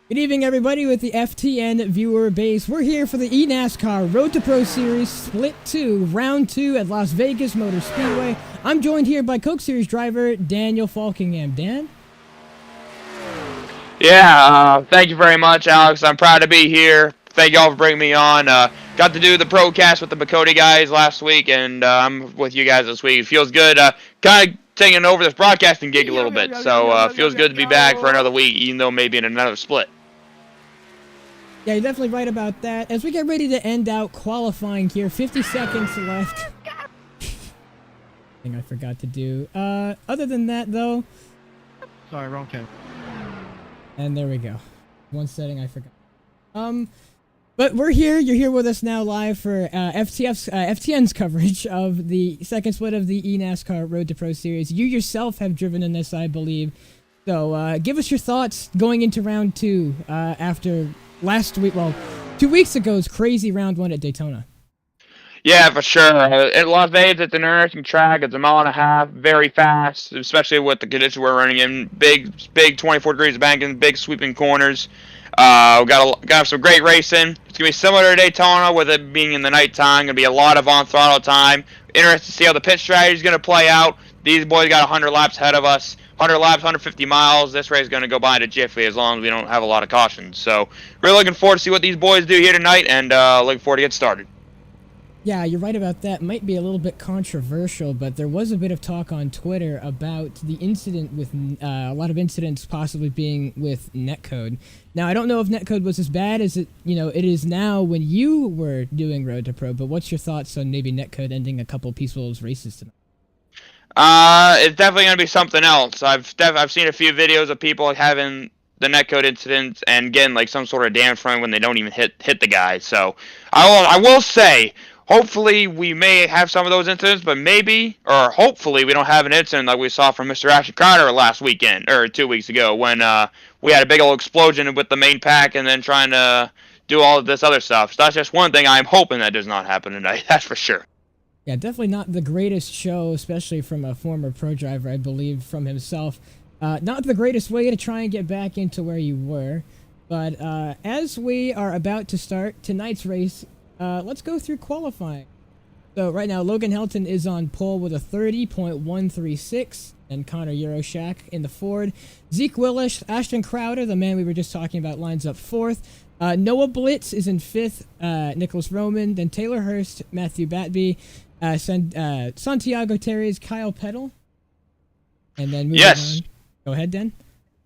Good evening, everybody, with the FTN viewer base. We're here for the eNASCAR Road to Pro Series Split 2, Round 2 at Las Vegas Motor Speedway. I'm joined here by Coke Series driver Daniel Falkingham. Dan? Yeah, thank you very much, Alex. I'm proud to be here. Thank y'all for bringing me on. Got to do the ProCast with the McCody guys last week, and I'm with you guys this week. It feels good. Kind of taking over this broadcasting gig a little bit, so feels good to be back for another week, even though maybe in another split. Yeah, you're definitely right about that. As we get ready to end out qualifying here, 50 seconds left. Thing I forgot to do. Other than that, though... Sorry, wrong cam. And there we go. One setting I forgot. But we're here. You're here with us now live for FTN's coverage of the second split of the eNASCAR Road to Pro Series. You yourself have driven in this, I believe. So give us your thoughts going into round 2 after last week. Well, 2 weeks ago's crazy round 1 at Daytona. Yeah, for sure. At Las Vegas, it's an interesting track. It's a mile and a half, very fast, especially with the conditions we're running in. Big 24 degrees of banking, big sweeping corners. We got some great racing. It's gonna be similar to Daytona, with it being in the nighttime. Gonna be a lot of on throttle time. Interested to see how the pit strategy is gonna play out. These boys got 100 laps ahead of us. 100 laps, 150 miles. This race is going to go by in a jiffy as long as we don't have a lot of cautions. So, really looking forward to see what these boys do here tonight, and looking forward to get started. Yeah, you're right about that. Might be a little bit controversial, but there was a bit of talk on Twitter about the incident with a lot of incidents possibly being with netcode. Now, I don't know if netcode was as bad as it is now when you were doing Road to Pro, but what's your thoughts on maybe netcode ending a couple peaceful races tonight? It's definitely going to be something else. I've seen a few videos of people having the netcode incidents and getting like some sort of damage from it when they don't even hit the guy. So I will say, hopefully we may have some of those incidents, but maybe or hopefully we don't have an incident like we saw from Mr. Ashton Carter last weekend or 2 weeks ago when we had a big old explosion with the main pack and then trying to do all of this other stuff. So that's just one thing I'm hoping that does not happen tonight. That's for sure. Yeah, definitely not the greatest show, especially from a former pro driver, I believe, from himself. Not the greatest way to try and get back into where you were. But as we are about to start tonight's race, let's go through qualifying. So right now, Logan Helton is on pole with a 30.136, and Connor Euroshak in the Ford. Zeke Willis, Ashton Crowder, the man we were just talking about, lines up 4th. Noah Blitz is in 5th, Nicholas Roman, then Taylor Hurst, Matthew Batby, Santiago Terry's Kyle Peddle. And then moving on. Go ahead, Dan.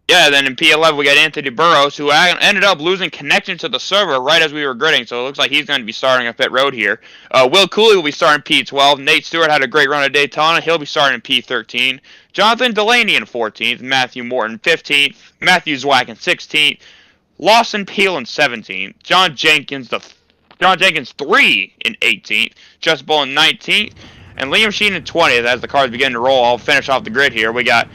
Yeah, then in P11 we got Anthony Burrows, who ended up losing connection to the server right as we were gridding, so it looks like he's going to be starting on pit road here. Will Cooley will be starting P12. Nate Stewart had a great run at Daytona. He'll be starting in P13. Jonathan Delaney in 14th. Matthew Morton 15th. Matthew Zwack in 16th. Lawson Peel in 17th. John Jenkins 3 in 18th. Just Bull in 19th. And Liam Sheen in 20th as the cars begin to roll. I'll finish off the grid here. We got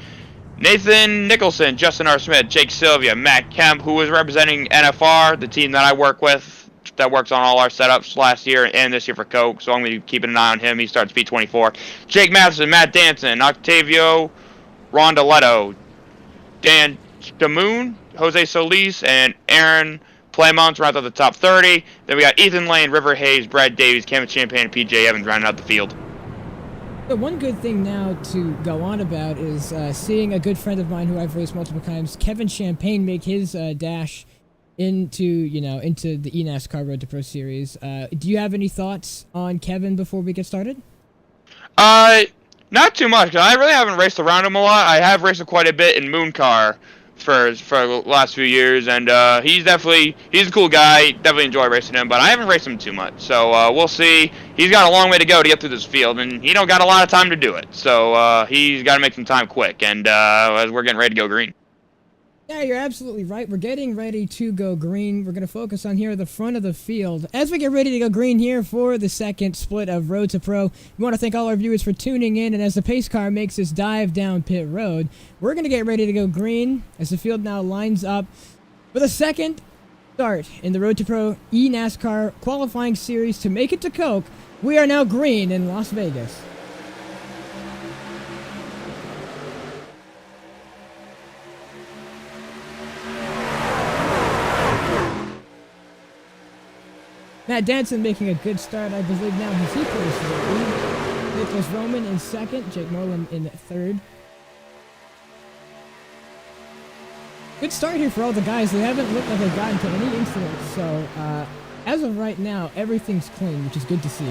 Nathan Nicholson, Justin R. Smith, Jake Sylvia, Matt Kemp, who was representing NFR, the team that I work with, that works on all our setups last year and this year for Coke, so I'm going to be keeping an eye on him. He starts P24. Jake Matheson, Matt Danson, Octavio Rondoletto, Dan Damoon, Jose Solis, and Aaron Playmont round out the top 30. Then we got Ethan Lane, River Hayes, Brad Davies, Kevin Champagne, and PJ Evans rounding out the field. But one good thing now to go on about is seeing a good friend of mine who I've raced multiple times, Kevin Champagne, make his dash into the eNASCAR Road to Pro Series. Do you have any thoughts on Kevin before we get started? Not too much, 'cause I really haven't raced around him a lot. I have raced him quite a bit in Mooncar for the last few years, and he's a cool guy. Definitely enjoy racing him, but I haven't raced him too much. So we'll see. He's got a long way to go to get through this field, and he don't got a lot of time to do it. So he's got to make some time quick, and as we're getting ready to go green. Yeah, you're absolutely right. We're getting ready to go green. We're going to focus on here at the front of the field. As we get ready to go green here for the second split of Road to Pro, we want to thank all our viewers for tuning in. And as the pace car makes this dive down pit road, we're going to get ready to go green as the field now lines up for the second start in the Road to Pro eNASCAR qualifying series to make it to Coke. We are now green in Las Vegas. Matt Danson making a good start, I believe now. Has he put us in the lead? Nicholas Roman in second, Jake Nolan in third. Good start here for all the guys. They haven't looked like they've gotten to any incidents, so as of right now, everything's clean, which is good to see.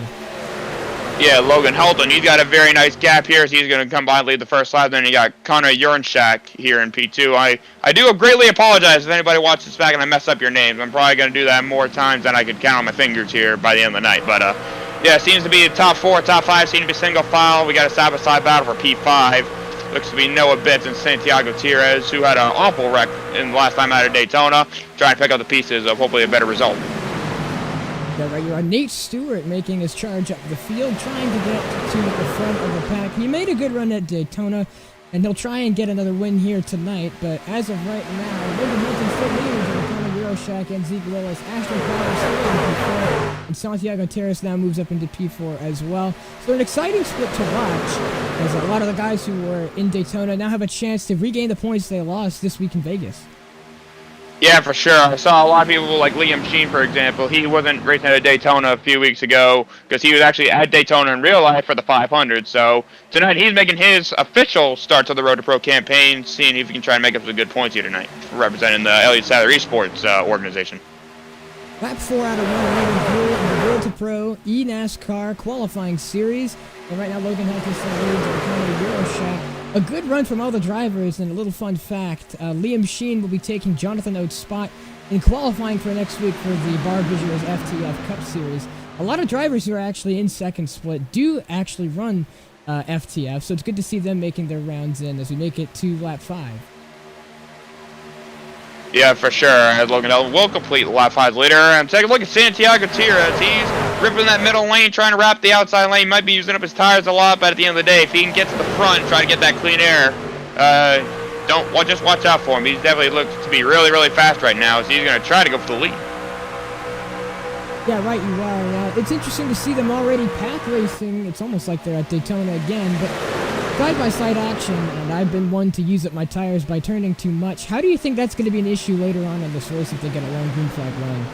Yeah, Logan Helton, he's got a very nice gap here, so he's going to come by and lead the first lap. Then you got Connor Urenshak here in P2. I do greatly apologize if anybody watches this back and I mess up your names. I'm probably going to do that more times than I could count on my fingers here by the end of the night. But, yeah, seems to be the top 4, top 5 seem to be single file. We got a side-by-side battle for P5. Looks to be Noah Bitts and Santiago Tires, who had an awful wreck in the last time out of Daytona, trying to pick up the pieces of hopefully a better result. Yeah, right, you're on Nate Stewart making his charge up the field, trying to get to the front of the pack. He made a good run at Daytona, and he'll try and get another win here tonight, but as of right now, Logan Hilton still leading to Connor Urenshak and Zeke Willis. Ashton Fowler still in P4, and Santiago Terrace now moves up into P4 as well. So an exciting split to watch, as a lot of the guys who were in Daytona now have a chance to regain the points they lost this week in Vegas. Yeah, for sure. I saw a lot of people like Liam Sheen, for example. He wasn't racing at Daytona a few weeks ago because he was actually at Daytona in real life for the 500. So tonight he's making his official start to the Road to Pro campaign, seeing if he can try and make up some good points here tonight, representing the Elliott Sadler Esports organization. Lap 4 out of 1 remaining here in the Road to Pro eNASCAR qualifying series. And right now Logan Helton still leads at the Connor Urenshak. A good run from all the drivers, and a little fun fact, Liam Sheen will be taking Jonathan Oates' spot in qualifying for next week for the Bar Visuals FTF Cup Series. A lot of drivers who are actually in second split do actually run FTF, so it's good to see them making their rounds in as we make it to lap 5. Yeah, for sure. As Logan Helton will complete lap 5 later. And take a look at Santiago Tires. He's ripping that middle lane, trying to wrap the outside lane. Might be using up his tires a lot, but at the end of the day, if he can get to the front and try to get that clean air, just watch out for him. He definitely looks to be really, really fast right now, so he's going to try to go for the lead. Yeah, right, you are. It's interesting to see them already pack racing. It's almost like they're at Daytona again, but side-by-side action, and I've been one to use up my tires by turning too much. How do you think that's going to be an issue later on in this race if they get a long green flag line?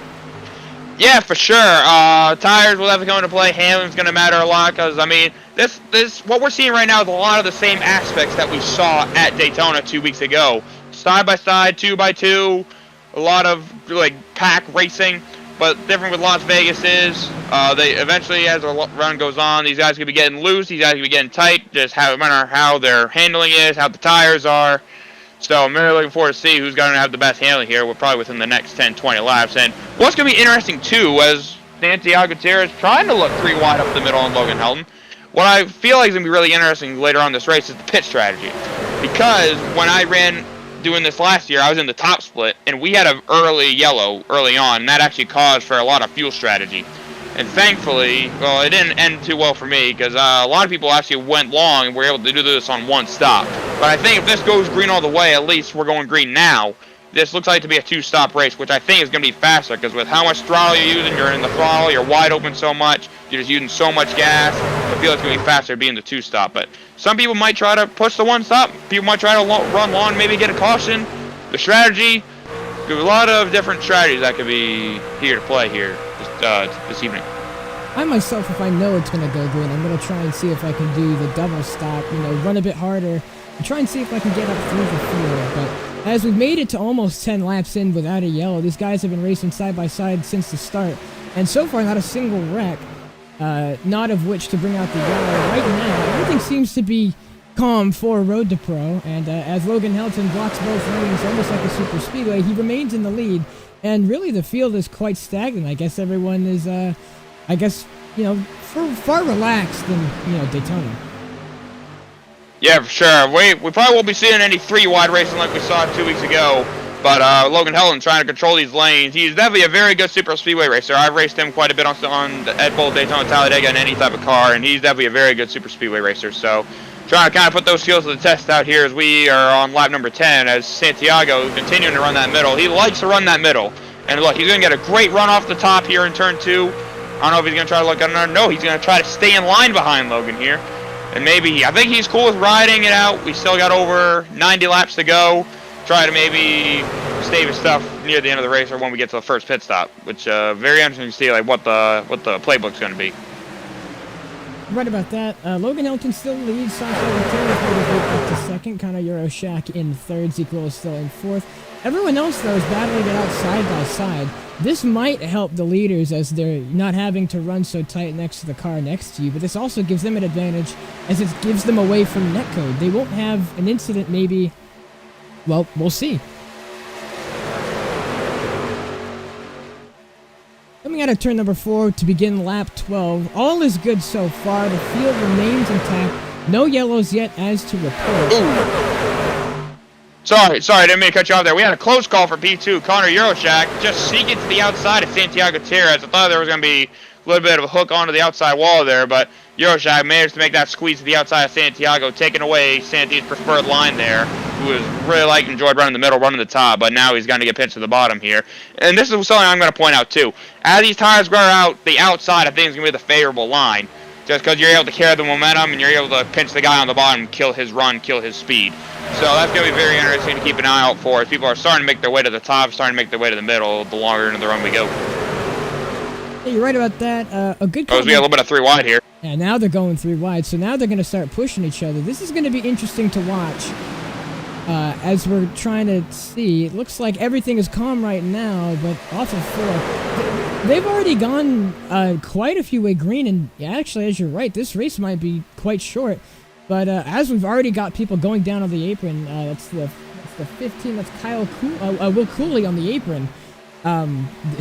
Yeah, for sure. Tires will have to come into play. Handling's going to matter a lot because, I mean, this what we're seeing right now is a lot of the same aspects that we saw at Daytona 2 weeks ago. Side-by-side, 2x2, a lot of, like, pack racing. But different with Las Vegas is, they eventually, as the run goes on, these guys could be getting loose, these guys could be getting tight, just no matter how their handling is, how the tires are. So I'm really looking forward to see who's going to have the best handling here. We're probably within the next 10, 20 laps. And what's going to be interesting, too, as Santiago Tires trying to look 3 wide up the middle on Logan Helton, what I feel like is going to be really interesting later on in this race is the pit strategy. Because when I ran doing this last year, I was in the top split, and we had an early yellow early on, and that actually caused for a lot of fuel strategy. And thankfully, well, it didn't end too well for me, because a lot of people actually went long and were able to do this on one stop. But I think if this goes green all the way, at least we're going green now, this looks like to be a 2-stop race, which I think is going to be faster, because with how much throttle you're using, you're in the throttle, you're wide open so much, you're just using so much gas, I feel it's going to be faster being the 2-stop. But some people might try to push the 1-stop, people might try to run long, maybe get a caution. The strategy, there's a lot of different strategies that could be here to play here this evening. I myself, if I know it's going to go green, I'm going to try and see if I can do the double stop, run a bit harder, and try and see if I can get up through the field. But as we've made it to almost 10 laps in without a yellow, these guys have been racing side by side since the start, and so far not a single wreck, not of which to bring out the yellow. Right now, everything seems to be calm for Road to Pro, and as Logan Helton blocks both lanes almost like a super speedway, he remains in the lead, and really the field is quite stagnant. I guess everyone is, far relaxed than, Daytona. Yeah, for sure. We probably won't be seeing any 3-wide racing like we saw 2 weeks ago. But Logan Helton trying to control these lanes. He's definitely a very good super speedway racer. I've raced him quite a bit at both Daytona, Talladega, and any type of car, and he's definitely a very good super speedway racer. So trying to kind of put those skills to the test out here as we are on lap number 10 as Santiago continuing to run that middle. He likes to run that middle. And look, he's going to get a great run off the top here in turn 2. I don't know if he's going to try to look at another. No, he's going to try to stay in line behind Logan here. And maybe, I think he's cool with riding it out. We still got over 90 laps to go. Try to maybe save his stuff near the end of the race or when we get to the first pit stop, which very interesting to see like what the playbook's going to be. Right about that. Logan Hilton still leads. Santiago Terra up to second. Connor Euroshak in third. Zeke Willis still in fourth. Everyone else, though, is battling it out side by side. This might help the leaders as they're not having to run so tight next to the car next to you, but this also gives them an advantage as it gives them away from netcode. They won't have an incident maybe. Well, we'll see. Coming out of turn number 4 to begin lap 12. All is good so far. The field remains intact. No yellows yet as to report. Sorry, didn't mean to cut you off there. We had a close call for P2. Connor Euroshak just sneaking to the outside of Santiago Terres. I thought there was going to be a little bit of a hook onto the outside wall there, but Euroshak managed to make that squeeze to the outside of Santiago, taking away Santi's preferred line there, who was really enjoyed running the middle, running the top, but now he's going to get pinched to the bottom here. And this is something I'm going to point out too. As these tires wear out, the outside I think is going to be the favorable line, just because you're able to carry the momentum and you're able to pinch the guy on the bottom, kill his run, kill his speed. So that's going to be very interesting to keep an eye out for as people are starting to make their way to the top, starting to make their way to the middle the longer into the run we go. Yeah, you're right about that. A good. Oh, we got a little bit of 3 wide here. Yeah, now they're going 3 wide, so now they're going to start pushing each other. This is going to be interesting to watch as we're trying to see. It looks like everything is calm right now, but off of 4. They've already gone quite a few way green, and actually, as you're right, this race might be quite short. But as we've already got people going down on the apron, that's the 15. That's Will Cooley on the apron.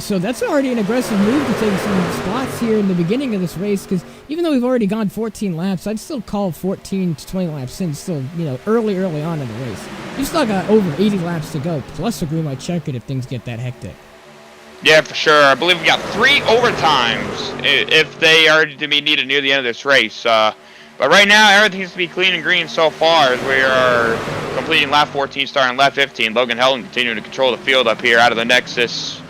So that's already an aggressive move to take some spots here in the beginning of this race, because even though we've already gone 14 laps, I'd still call 14 to 20 laps in still, early on in the race. You've still got over 80 laps to go, plus a green light checkered if things get that hectic. Yeah, for sure. I believe we got 3 overtimes if they are to be needed near the end of this race. But right now, everything seems to be clean and green so far as we are completing lap 14, starting lap 15. Logan Helton continuing to control the field up here out of the Nexus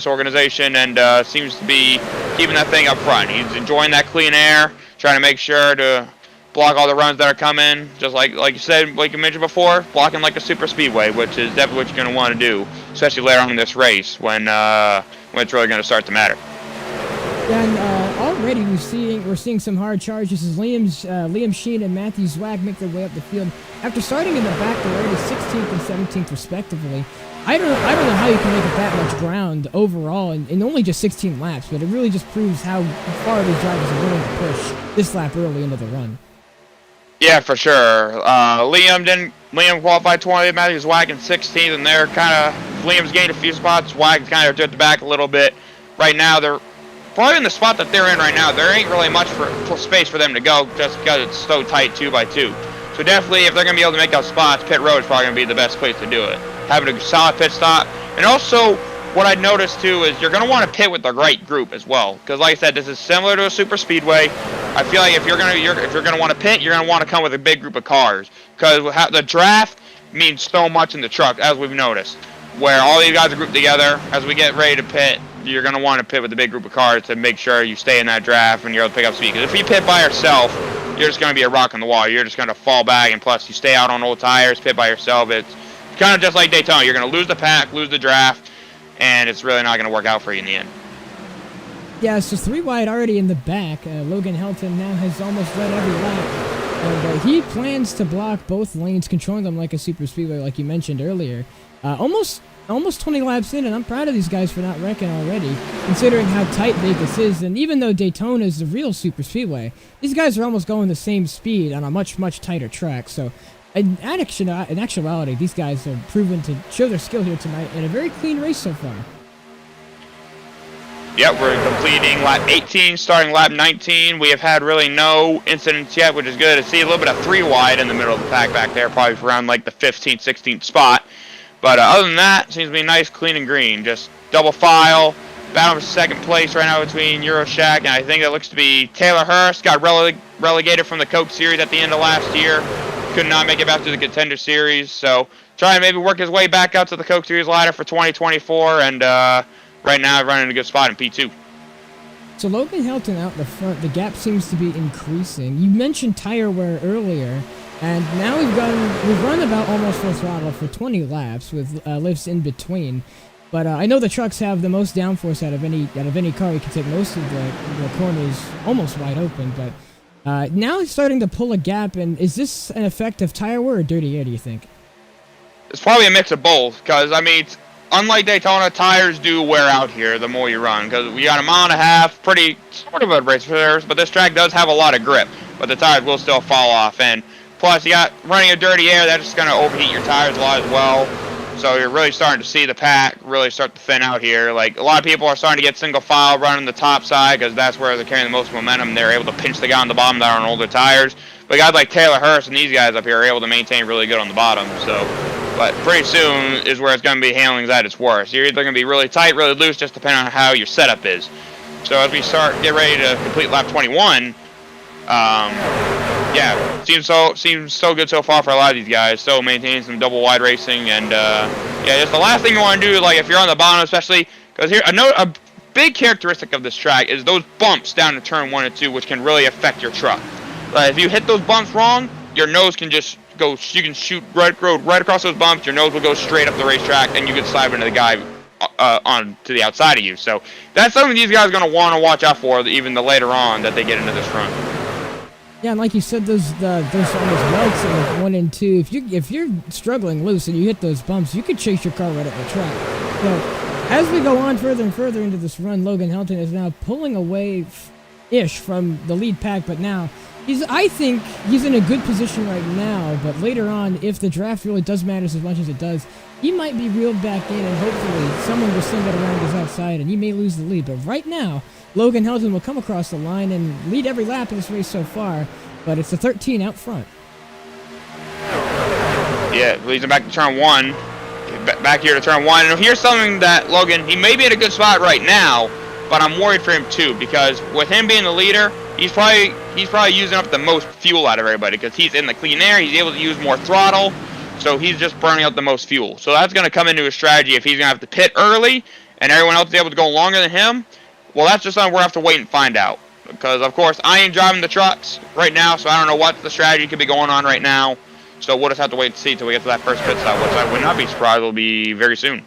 organization, and seems to be keeping that thing up front. He's enjoying that clean air, trying to make sure to block all the runs that are coming, just like you said, like you mentioned before, blocking like a super speedway, which is definitely what you're going to want to do, especially later on in this race when it's really going to start to matter. Yeah, and already we're seeing some hard charges as Liam Sheen and Matthew Zwag make their way up the field after starting in the back. They're already 16th and 17th respectively. I don't know how you can make up that much ground overall in only just 16 laps, but it really just proves how far these drivers are willing to push this lap early into the run. Yeah, for sure. Liam qualified 20th, Matthew Zwag in 16th, and they're Liam's gained a few spots. Zwag's kind of drifted back a little bit. Right now, they're probably in the spot that they're in right now. There ain't really much for space for them to go just because it's so tight 2x2. So definitely, if they're going to be able to make those spots, pit road is probably going to be the best place to do it. Having a solid pit stop. And also, what I noticed too is you're going to want to pit with the right group as well. Because like I said, this is similar to a super speedway. I feel like if you're going to want to pit, you're going to want to come with a big group of cars. Because the draft means so much in the truck, as we've noticed. Where all these guys are grouped together, as we get ready to pit, you're going to want to pit with a big group of cars to make sure you stay in that draft and you're able to pick up speed. Because if you pit by yourself, you're just going to be a rock in the wall. You're just going to fall back, and plus you stay out on old tires, pit by yourself. It's kind of just like Daytona. You're going to lose the pack, lose the draft, and it's really not going to work out for you in the end. Yeah, so 3 wide already in the back. Logan Helton now has almost led every lap. And he plans to block both lanes, controlling them like a super speedway, like you mentioned earlier. Almost 20 laps in, and I'm proud of these guys for not wrecking already, considering how tight Vegas is. And even though Daytona is the real super speedway, these guys are almost going the same speed on a much, much tighter track. So in actuality, these guys have proven to show their skill here tonight in a very clean race so far. Yep, we're completing lap 18, starting lap 19. We have had really no incidents yet, which is good to see. A little bit of 3 wide in the middle of the pack back there, probably around like the 15th, 16th spot. But other than that, seems to be nice, clean, and green. Just double file, battle for second place right now between Euroshak, and I think it looks to be Taylor Hurst. Got relegated from the Coke Series at the end of last year. Could not make it back to the Contender Series, so trying to maybe work his way back out to the Coke Series ladder for 2024, and right now running a good spot in P2. So Logan Helton out in the front, the gap seems to be increasing. You mentioned tire wear earlier. And now we've run about almost full throttle for 20 laps with lifts in between. But I know the trucks have the most downforce out of any car. You can take most of the corners almost wide open. But now it's starting to pull a gap. And is this an effect of tire wear or dirty air, do you think? It's probably a mix of both, because, I mean, unlike Daytona, tires do wear out here the more you run, because we got a mile and a half, pretty sort of a race surface, but this track does have a lot of grip, but the tires will still fall off. And plus, you got running a dirty air, that's just going to overheat your tires a lot as well. So you're really starting to see the pack really start to thin out here. Like, a lot of people are starting to get single file running the top side, because that's where they're carrying the most momentum. They're able to pinch the guy on the bottom that are on older tires. But guys like Taylor Hurst and these guys up here are able to maintain really good on the bottom. But pretty soon is where it's going to be handling at its worst. You're either going to be really tight, really loose, just depending on how your setup is. So as we get ready to complete lap 21, yeah, seems so good so far for a lot of these guys. So maintaining some double wide racing, and yeah, just the last thing you want to do, like if you're on the bottom, especially because here a big characteristic of this track is those bumps down to turn 1 and 2, which can really affect your truck. Like if you hit those bumps wrong, your nose can just go. You can shoot right across those bumps. Your nose will go straight up the racetrack, and you can slide into the guy on to the outside of you. So that's something these guys are going to want to watch out for, even the later on that they get into this run. Yeah, and like you said, those almost welts in like 1 and 2. If you're struggling loose and you hit those bumps, you could chase your car right up the track. So as we go on further and further into this run, Logan Helton is now pulling away-ish from the lead pack, but now I think he's in a good position right now, but later on, if the draft really does matter as much as it does, he might be reeled back in, and hopefully someone will send it around his outside, and he may lose the lead. But right now, Logan Helton will come across the line and lead every lap in this race so far, but it's the 13 out front. Yeah, leads him back to turn 1. Back here to turn 1. And here's something that Logan, he may be in a good spot right now, but I'm worried for him too, because with him being the leader, he's probably using up the most fuel out of everybody, because he's in the clean air, he's able to use more throttle, so he's just burning out the most fuel. So that's going to come into his strategy if he's going to have to pit early, and everyone else is able to go longer than him. Well, that's just something we're going to have to wait and find out, because of course I ain't driving the trucks right now, so I don't know what the strategy could be going on right now. So we'll just have to wait and see until we get to that first pit stop, which I would not be surprised will be very soon.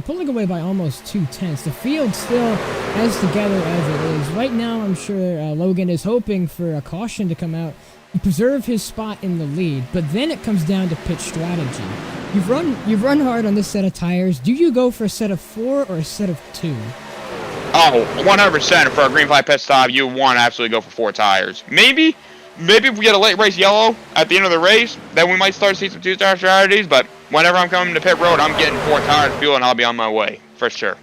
Pulling away by almost 2/10. The field still as together as it is. Right now, I'm sure Logan is hoping for a caution to come out and preserve his spot in the lead. But then it comes down to pit strategy. You've run hard on this set of tires. Do you go for a set of 4 or a set of 2? Oh, 100% for a green flag pit stop, you want to absolutely go for 4 tires. Maybe if we get a late race yellow at the end of the race, then we might start to see some 2-star strategies, but whenever I'm coming to pit road, I'm getting 4 tires of fuel, and I'll be on my way, for sure.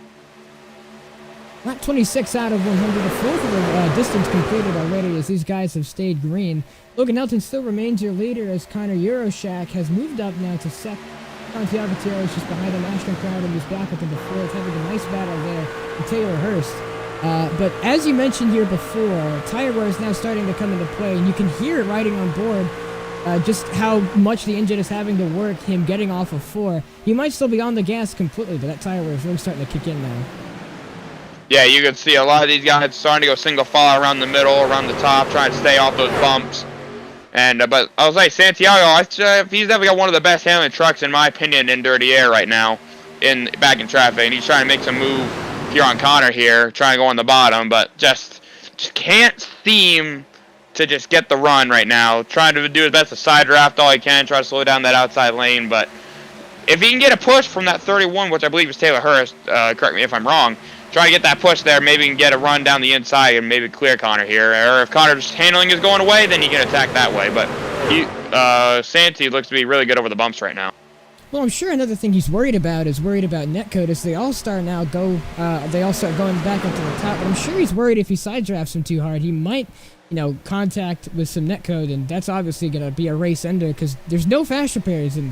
Lap 26 out of 100, a fourth of the distance completed already as these guys have stayed green. Logan Helton still remains your leader as Connor Euroshak has moved up now to second. Santiago is just behind him. Ashton Crowder moves back up into fourth, having a nice battle there with Taylor Hurst. But as you mentioned here before, tire wear is now starting to come into play, and you can hear it riding on board just how much the engine is having to work, him getting off of 4. He might still be on the gas completely, but that tire wear is really starting to kick in now. Yeah, you can see a lot of these guys starting to go single file around the middle, around the top, trying to stay off those bumps. And but I was like, Santiago, he's definitely got one of the best handling trucks, in my opinion, in dirty air right now, back in traffic, and he's trying to make some move here on Connor here, trying to go on the bottom, but just can't seem to just get the run right now. Trying to do his best to side draft all he can, try to slow down that outside lane, but if he can get a push from that 31, which I believe is Taylor Hurst, correct me if I'm wrong, try to get that push there, maybe he can get a run down the inside and maybe clear Connor here. Or if Connor's handling is going away, then he can attack that way. But Santi looks to be really good over the bumps right now. Well, I'm sure another thing he's worried about netcode as they all start going back up to the top. But I'm sure he's worried if he side drafts him too hard, he might, contact with some netcode, and that's obviously going to be a race ender because there's no fast repairs in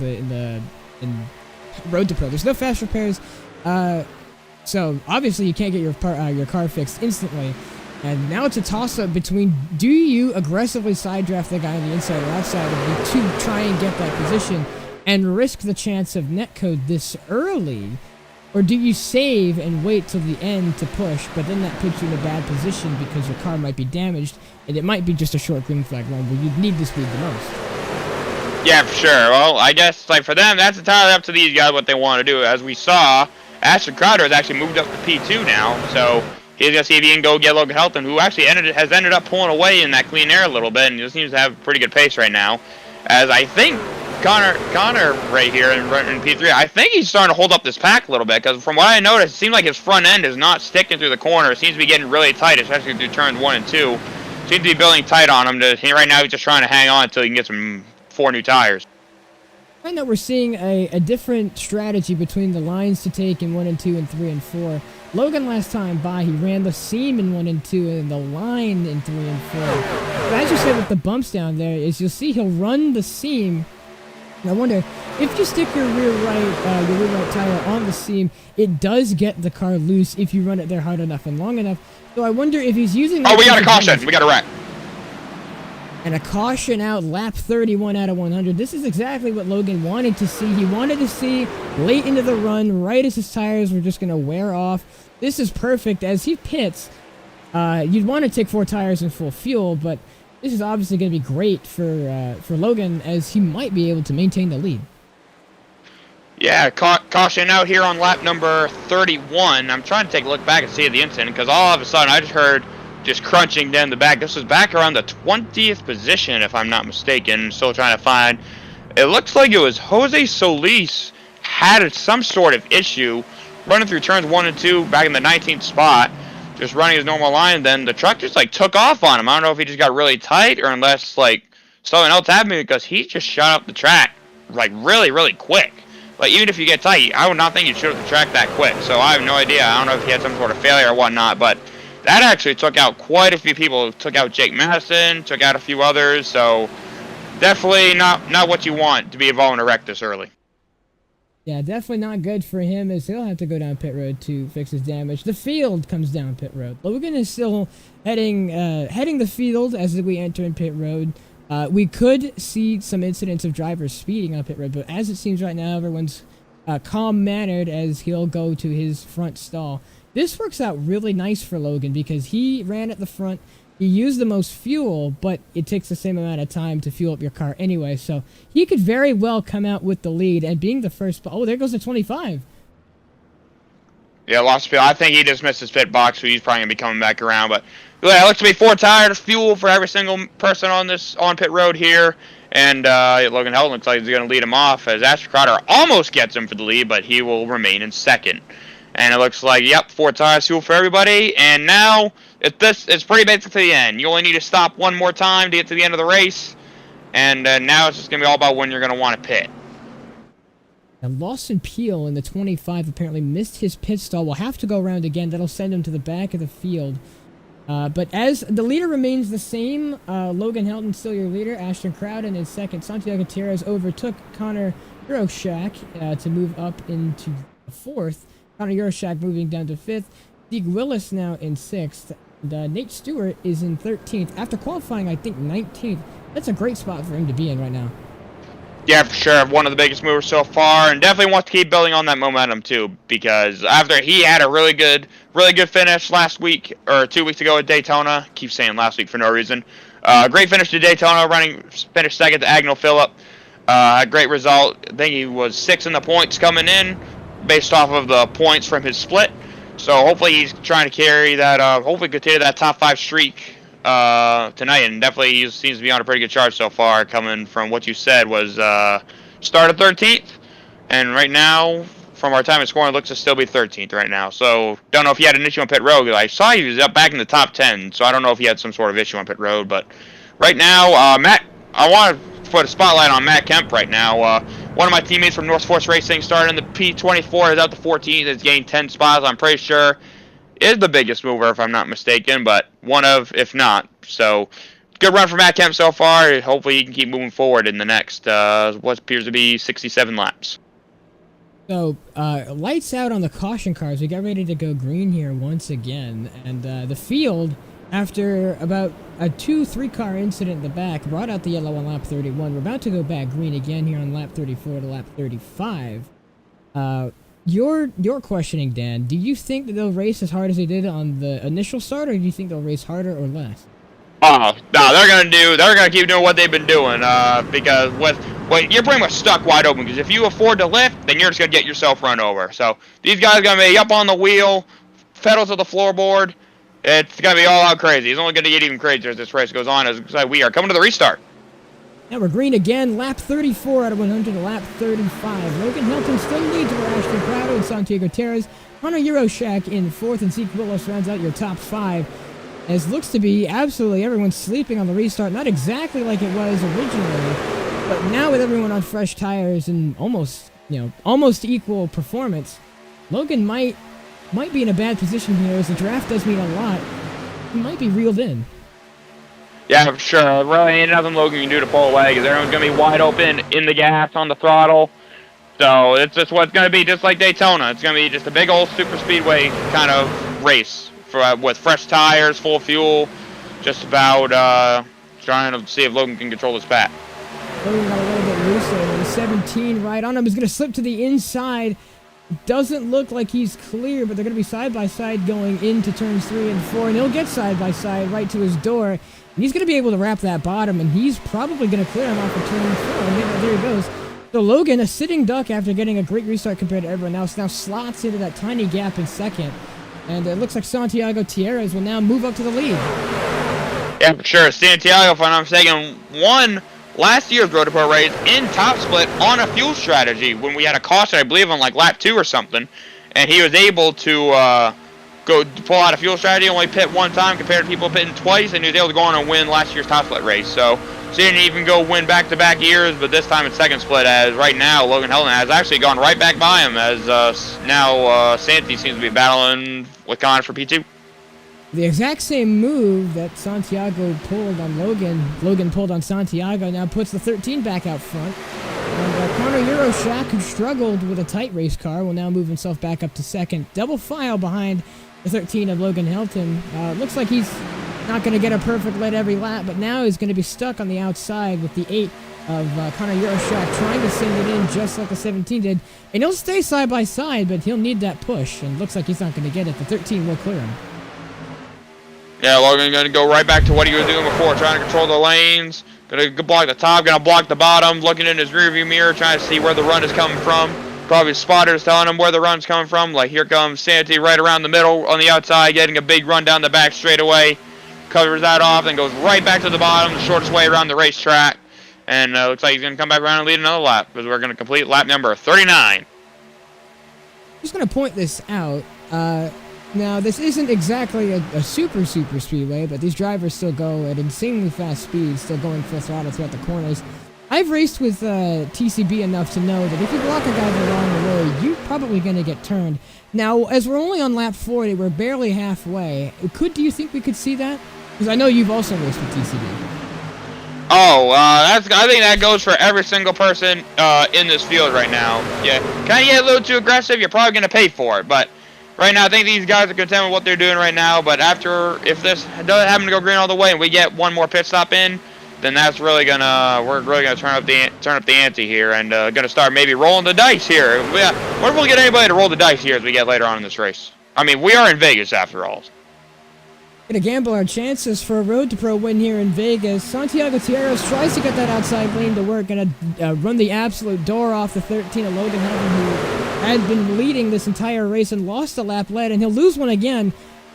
Road to Pro. There's no fast repairs. So obviously you can't get your car fixed instantly, and now it's a toss-up between do you aggressively side draft the guy on the inside or outside of you to try and get that position and risk the chance of netcode this early, or do you save and wait till the end to push, but then that puts you in a bad position because your car might be damaged and it might be just a short green flag run where you need the speed the most. Yeah, for sure. Well, I guess like for them, that's entirely up to these guys what they want to do. As we saw, Ashton Crowder has actually moved up to P2 now, so he's gonna see if he can go get Logan Helton, who actually has ended up pulling away in that clean air a little bit, and he seems to have a pretty good pace right now. As I think Connor right here in P3, I think he's starting to hold up this pack a little bit, because from what I noticed, it seems like his front end is not sticking through the corner. It seems to be getting really tight, especially through turns 1 and 2. Seems to be building tight on him. Right now, he's just trying to hang on until he can get some 4 new tires. I know we're seeing a different strategy between the lines to take in 1 and 2 and 3 and 4. Logan last time by, he ran the seam in 1 and 2 and the line in 3 and 4. But as you said with the bumps down there, is you'll see he'll run the seam. And I wonder, if you stick your rear right tire on the seam, it does get the car loose if you run it there hard enough and long enough. So I wonder if he's using... Oh, we got a caution. We got a wreck. And a caution out, lap 31 out of 100. This is exactly what Logan wanted to see. He wanted to see late into the run, right as his tires were just going to wear off. This is perfect. As he pits, you'd want to take 4 tires and full fuel, but this is obviously going to be great for Logan, as he might be able to maintain the lead. Yeah, caution out here on lap number 31. I'm trying to take a look back and see the incident, because all of a sudden I just heard... just crunching down the back. This was back around the 20th position, if I'm not mistaken. Still trying to find. It looks like it was Jose Solis had some sort of issue running through turns 1 and 2 back in the 19th spot, just running his normal line. Then the truck just like took off on him. I don't know if he just got really tight or unless like something else happened, because he just shot up the track like really, really quick. Like even if you get tight, I would not think you'd shoot up the track that quick. So I have no idea. I don't know if he had some sort of failure or whatnot, but that actually took out quite a few people. Took out Jake Madison, took out a few others, so definitely not what you want to be involved in a wreck this early. Yeah, definitely not good for him, as he'll have to go down pit road to fix his damage. The field comes down pit road. Logan is still heading the field as we enter in pit road. We could see some incidents of drivers speeding on pit road, but as it seems right now, everyone's calm-mannered as he'll go to his front stall. This works out really nice for Logan because he ran at the front. He used the most fuel, but it takes the same amount of time to fuel up your car anyway. So he could very well come out with the lead and being the first. Oh, there goes the 25. Yeah, lost fuel. I think he just missed his pit box, so he's probably gonna be coming back around. But yeah, it looks to be 4 tires fuel for every single person on pit road here. And Logan Helton looks like he's gonna lead him off, as Ashton Crowder almost gets him for the lead, but he will remain in second. And it looks like, yep, 4 tires fuel for everybody. And now, it's pretty basic to the end. You only need to stop one more time to get to the end of the race. And now it's just going to be all about when you're going to want to pit. And Lawson Peel in the 25 apparently missed his pit stall. We'll have to go around again. That'll send him to the back of the field. But as the leader remains the same, Logan Helton still your leader. Ashton Crowden in second. Santiago Gutierrez overtook Connor Euroshak to move up into fourth. Connor Euroshak moving down to 5th. Steve Willis now in 6th. And, Nate Stewart is in 13th. After qualifying, I think 19th. That's a great spot for him to be in right now. Yeah, for sure. One of the biggest movers so far, and definitely wants to keep building on that momentum too. Because after he had a really good finish last week or 2 weeks ago at Daytona. Keep saying last week for no reason. Great finish to Daytona, finished second to Agnell Phillip. Great result. I think he was 6th in the points coming in, based off of the points from his split. So hopefully he's trying to carry that, hopefully continue that top 5 streak tonight. And definitely he seems to be on a pretty good charge so far, coming from what you said was started 13th. And right now, from our time of scoring, looks to still be 13th right now. So don't know if he had an issue on pit road. I saw he was up back in the top 10, so I don't know if he had some sort of issue on pit road. But right now, Matt, I want to put a spotlight on Matt Kemp right now. One of my teammates from North Force Racing started in the P24, is out to 14th, has gained 10 spots. I'm pretty sure is the biggest mover, if I'm not mistaken, but one of, if not. So, good run for Matt Kemp so far. Hopefully he can keep moving forward in the next, what appears to be 67 laps. So, lights out on the caution cars. We got ready to go green here once again. And the field, after about a 2-3 car incident in the back, brought out the yellow on lap 31. We're about to go back green again here on lap 34 to lap 35. You're questioning, Dan. Do you think that they'll race as hard as they did on the initial start, or do you think they'll race harder or less? Oh, no, they're gonna keep doing what they've been doing, because well, you're pretty much stuck wide open, because if you afford to lift, then you're just going to get yourself run over. So these guys are going to be up on the wheel, pedal to the floorboard. It's going to be all out crazy. It's only going to get even crazier as this race goes on, as we are coming to the restart. Now we're green again, lap 34 out of 100 to lap 35. Logan Hilton still leads over Ashton Crowder and Santiago Terres. Hunter Euroshak in 4th, and Zeke Willis rounds out your top 5. As looks to be absolutely everyone sleeping on the restart, not exactly like it was originally, but now with everyone on fresh tires and almost equal performance, Logan might be in a bad position here, as the draft does mean a lot. He might be reeled in. Yeah, for sure. Really ain't nothing Logan can do to pull away, because everyone's going to be wide open in the gas, on the throttle. So it's just what's going to be just like Daytona. It's going to be just a big old super speedway kind of race with fresh tires, full fuel, just about trying to see if Logan can control his path. Logan got a little bit looser, and the 17 right on him is going to slip to the inside. Doesn't look like he's clear, but they're going to be side-by-side going into turns 3 and 4, and he'll get side-by-side right to his door. And he's going to be able to wrap that bottom, and he's probably going to clear him off of turn 4. And there he goes. So Logan, a sitting duck after getting a great restart compared to everyone else, now slots into that tiny gap in second. And it looks like Santiago Terres will now move up to the lead. Yeah, for sure. Santiago, if I'm not mistaken, won last year's Road to Pro race in top split on a fuel strategy when we had a caution, I believe, on like lap 2 or something. And he was able to go pull out a fuel strategy, only pit one time compared to people pitting twice, and he was able to go on and win last year's top split race. So he didn't even go win back-to-back years, but this time it's second split, as right now Logan Helton has actually gone right back by him, as now Santi seems to be battling with Connor for P2. The exact same move that Santiago pulled on Logan pulled on Santiago, now puts the 13 back out front. And Connor Euroshak, who struggled with a tight race car, will now move himself back up to second. Double file behind the 13 of Logan Hilton. Looks like he's not going to get a perfect lead every lap, but now he's going to be stuck on the outside with the 8 of Connor Euroshak trying to send it in just like the 17 did. And he'll stay side by side, but he'll need that push, and looks like he's not going to get it. The 13 will clear him. Yeah, Logan going to go right back to what he was doing before, trying to control the lanes. Going to block the top, going to block the bottom, looking in his rearview mirror, trying to see where the run is coming from. Probably spotters telling him where the run's coming from. Like, here comes Santi right around the middle on the outside, getting a big run down the back straightaway. Covers that off, then goes right back to the bottom, the shortest way around the racetrack. And looks like he's going to come back around and lead another lap, because we're going to complete lap number 39. Just going to point this out. Now, this isn't exactly a super speedway, but these drivers still go at insanely fast speeds, still going full throttle throughout the corners. I've raced with TCB enough to know that if you block a guy the wrong way, you're probably going to get turned. Now, as we're only on lap 40, we're barely halfway. Do you think we could see that? Because I know you've also raced with TCB. Oh, I think that goes for every single person in this field right now. Yeah, kind of get a little too aggressive, you're probably going to pay for it, but right now, I think these guys are content with what they're doing right now, but if this doesn't happen to go green all the way and we get one more pit stop in, then that's we're really gonna turn up the ante here, and gonna start maybe rolling the dice here. Yeah, what if we'll get anybody to roll the dice here as we get later on in this race? I mean, we are in Vegas after all. Gonna gamble our chances for a Road to Pro win here in Vegas. Santiago Terres tries to get that outside lane to work, gonna run the absolute door off the 13 of Logan Hilton, who had been leading this entire race and lost a lap led, and he'll lose one again.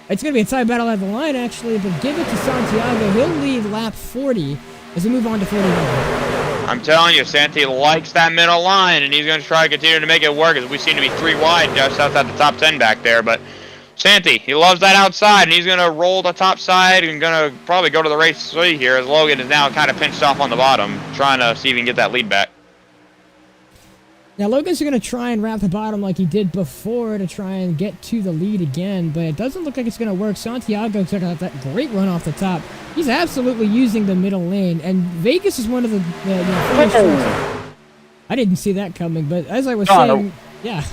It's going to be a tight battle at the line, actually, but give it to Santiago. He'll lead lap 40 as we move on to 41. I'm telling you, Santi likes that middle line, and he's going to try to continue to make it work, as we seem to be 3 wide just outside the top 10 back there. But Santi, he loves that outside, and he's going to roll the top side and going to probably go to the race 3 here, as Logan is now kind of pinched off on the bottom, trying to see if he can get that lead back. Now, Logan's going to try and wrap the bottom like he did before to try and get to the lead again, but it doesn't look like it's going to work. Santiago took out that great run off the top. He's absolutely using the middle lane, and Vegas is one of the I didn't see that coming, but as I was saying, yeah.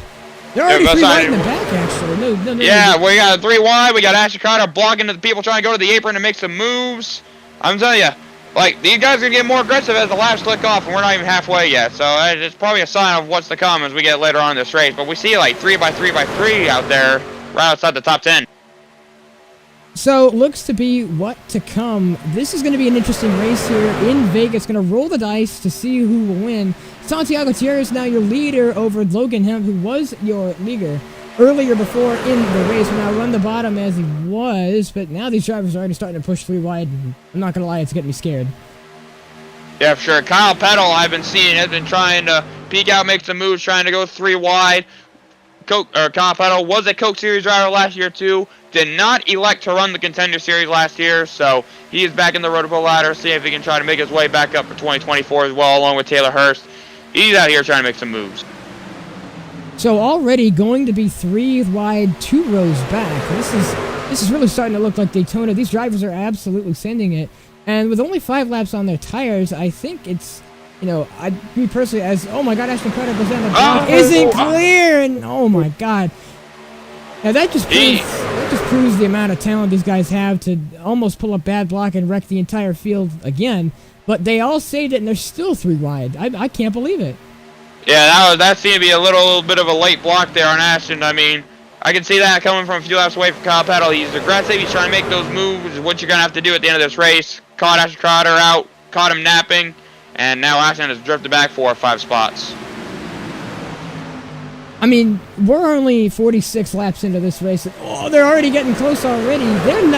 They're already 3 wide in the back, actually. No, yeah, we got 3 wide. We got Ashton Crowder blocking the people trying to go to the apron to make some moves. I'm telling you. Like, these guys are going to get more aggressive as the laps click off, and we're not even halfway yet. So it's probably a sign of what's to come as we get later on in this race. But we see, like, 3x3x3 out there right outside the top 10. So, looks to be what to come. This is going to be an interesting race here in Vegas. Going to roll the dice to see who will win. Santiago Gutierrez now your leader over Logan Hemp, who was your leader earlier before in the race. Will now run the bottom as he was, but now these drivers are already starting to push 3 wide. I'm not going to lie, it's getting me scared. Yeah, for sure. Kyle Peddle, I've been seeing, has been trying to peek out, make some moves, trying to go 3 wide. Kyle Peddle was a Coke Series driver last year too. Did not elect to run the Contender Series last year, so he is back in the Road to ladder. See if he can try to make his way back up for 2024 as well, along with Taylor Hurst. He's out here trying to make some moves. So already going to be 3 wide, 2 rows back. This is really starting to look like Daytona. These drivers are absolutely sending it. And with only 5 laps on their tires, I think it's, me personally, oh my God, Ashton Carter goes down the block, isn't clear, and oh my God. Now that just proves the amount of talent these guys have to almost pull a bad block and wreck the entire field again. But they all saved it, and they're still 3 wide. I can't believe it. Yeah, that seemed to be a little bit of a late block there on Ashton. I mean, I can see that coming from a few laps away from Kyle Peddle. He's aggressive. He's trying to make those moves. What you're going to have to do at the end of this race. Caught Ashton Carter out. Caught him napping. And now Ashton has drifted back 4 or 5 spots. I mean, we're only 46 laps into this race. Oh, they're already getting close already.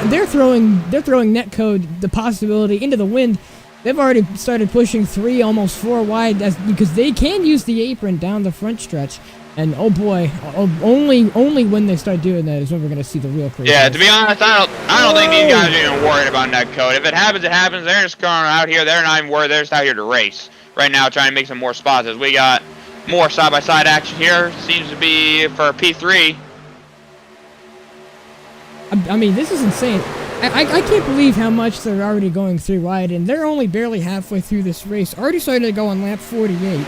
They're throwing netcode, the possibility, into the wind. They've already started pushing 3, almost 4 wide, because they can use the apron down the front stretch. And oh boy, only when they start doing that is when we're going to see the real crazy. Yeah, to be honest, I don't think these guys are even worried about netcode. If it happens, it happens. They're just going out here. They're not even worried. They're just out here to race right now, trying to make some more spots. As we got more side-by-side action here. Seems to be for P3. I mean, this is insane. I can't believe how much they're already going 3 wide, and they're only barely halfway through this race. Already started to go on lap 48.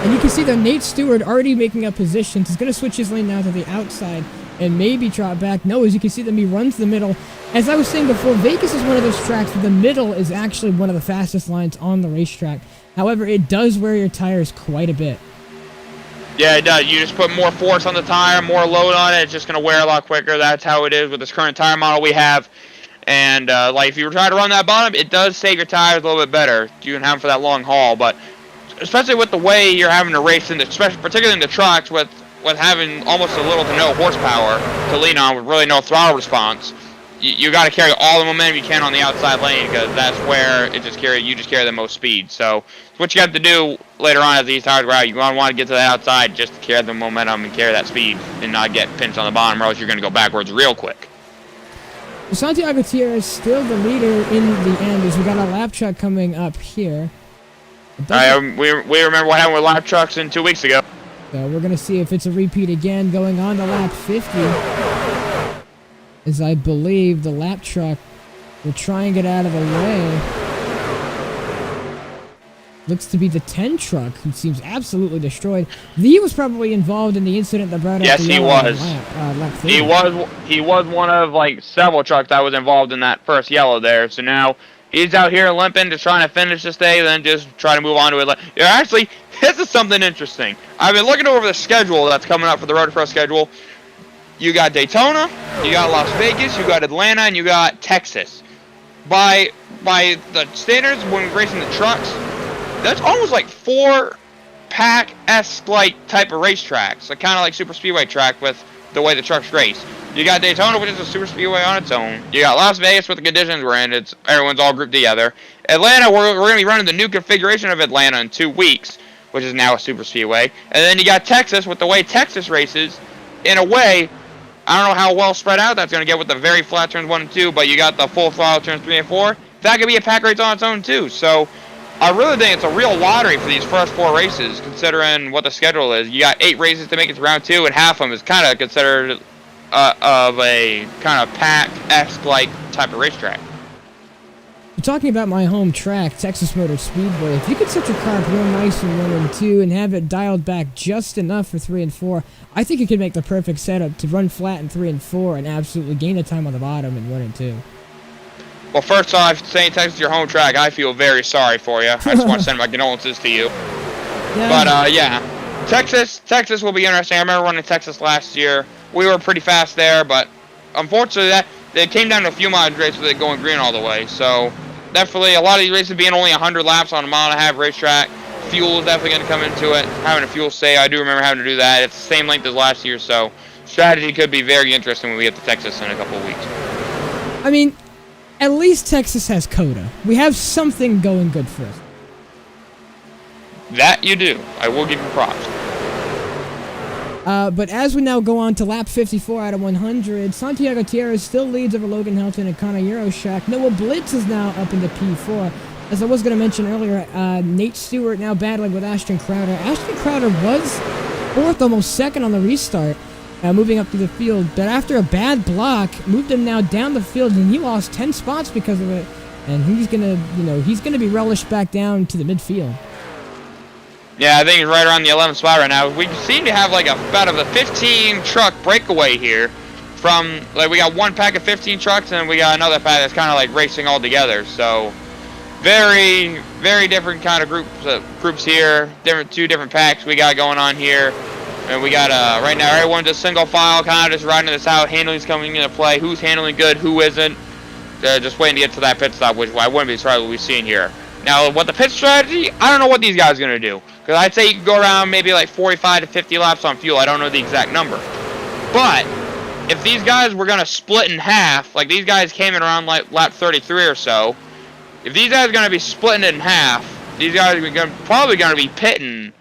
And you can see that Nate Stewart already making up positions. He's going to switch his lane now to the outside and maybe trot back. No, as you can see them, he runs the middle. As I was saying before, Vegas is one of those tracks where the middle is actually one of the fastest lines on the racetrack. However, it does wear your tires quite a bit. Yeah, it does. You just put more force on the tire, more load on it. It's just going to wear a lot quicker. That's how it is with this current tire model we have. And like if you were trying to run that bottom, it does save your tires a little bit better. You can have them for that long haul. But especially with the way you're having to race, particularly in the trucks, with having almost a little to no horsepower to lean on, with really no throttle response, you got to carry all the momentum you can on the outside lane, because that's where you just carry the most speed. So what you have to do later on as these tires wear out, you want to get to the outside just to carry the momentum and carry that speed and not get pinched on the bottom, or else you're going to go backwards real quick. Santiago Gutierrez still the leader in the end, as we got a lap truck coming up here. We remember what happened with lap trucks 2 weeks ago. So we're going to see if it's a repeat again, going on to lap 50. As I believe the lap truck will try and get out of the way. Looks to be the 10 truck, who seems absolutely destroyed. He was probably involved in the incident that brought up the yellow lap 30. He was one of like several trucks that was involved in that first yellow there. So now he's out here limping, just trying to finish this day, then just try to move on to it. Yeah, actually, this is something interesting. I've been looking over the schedule that's coming up for the Road to Pro schedule. You got Daytona, you got Las Vegas, you got Atlanta, and you got Texas. By the standards when racing the trucks, that's almost like 4-pack-esque like type of racetracks, like kind of like super speedway track with the way the trucks race. You got Daytona, which is a super speedway on its own. You got Las Vegas with the conditions we're in. Everyone's all grouped together. Atlanta, we're going to be running the new configuration of Atlanta in 2 weeks, which is now a super speedway. And then you got Texas with the way Texas races. In a way, I don't know how well spread out that's going to get with the very flat turns 1 and 2, but you got the full throttle turns 3 and 4. That could be a pack race on its own too. So I really think it's a real lottery for these first 4 races, considering what the schedule is. You got 8 races to make it to round 2, and half of them is kind of considered of a kind of pack-esque like type of racetrack. You're talking about my home track, Texas Motor Speedway. If you could set your car up real nice in 1 and 2 and have it dialed back just enough for 3 and 4, I think you could make the perfect setup to run flat in 3 and 4 and absolutely gain the time on the bottom in 1 and 2. Well, first off, saying Texas is your home track, I feel very sorry for you. I just want to send my condolences to you. Yeah. But yeah, Texas will be interesting. I remember running Texas last year. We were pretty fast there, but unfortunately, it came down to a few mileage race with it going green all the way. So definitely a lot of these races being only 100 laps on a 1.5-mile racetrack. Fuel is definitely going to come into it. Having a fuel stay, I do remember having to do that. It's the same length as last year, so strategy could be very interesting when we get to Texas in a couple of weeks. I mean, at least Texas has COTA. We have something going good for us. That you do. I will give you props. But as we now go on to lap 54 out of 100, Santiago Gutierrez still leads over Logan Helton and Connor Euroshak. Noah Blitz is now up into P4. As I was going to mention earlier, Nate Stewart now battling with Ashton Crowder. Ashton Crowder was fourth, almost second on the restart, moving up through the field. But after a bad block, moved him now down the field, and he lost 10 spots because of it. And he's gonna be relished back down to the midfield. Yeah, I think he's right around the 11th spot right now. We seem to have like about a 15 truck breakaway here. From like we got one pack of 15 trucks and we got another pack that's kind of like racing all together. So very, very different kind of groups here. Two different packs we got going on here. And we got right now everyone's just single file, kind of just riding this out. Handling's coming into play. Who's handling good? Who isn't? Just waiting to get to that pit stop, which I wouldn't be surprised what we've seen here. Now, what the pit strategy? I don't know what these guys are gonna do. Because I'd say you could go around maybe like 45 to 50 laps on fuel. I don't know the exact number. But if these guys were going to split in half, like these guys came in around like lap 33 or so, if these guys are going to be splitting it in half, these guys are probably going to be pitting,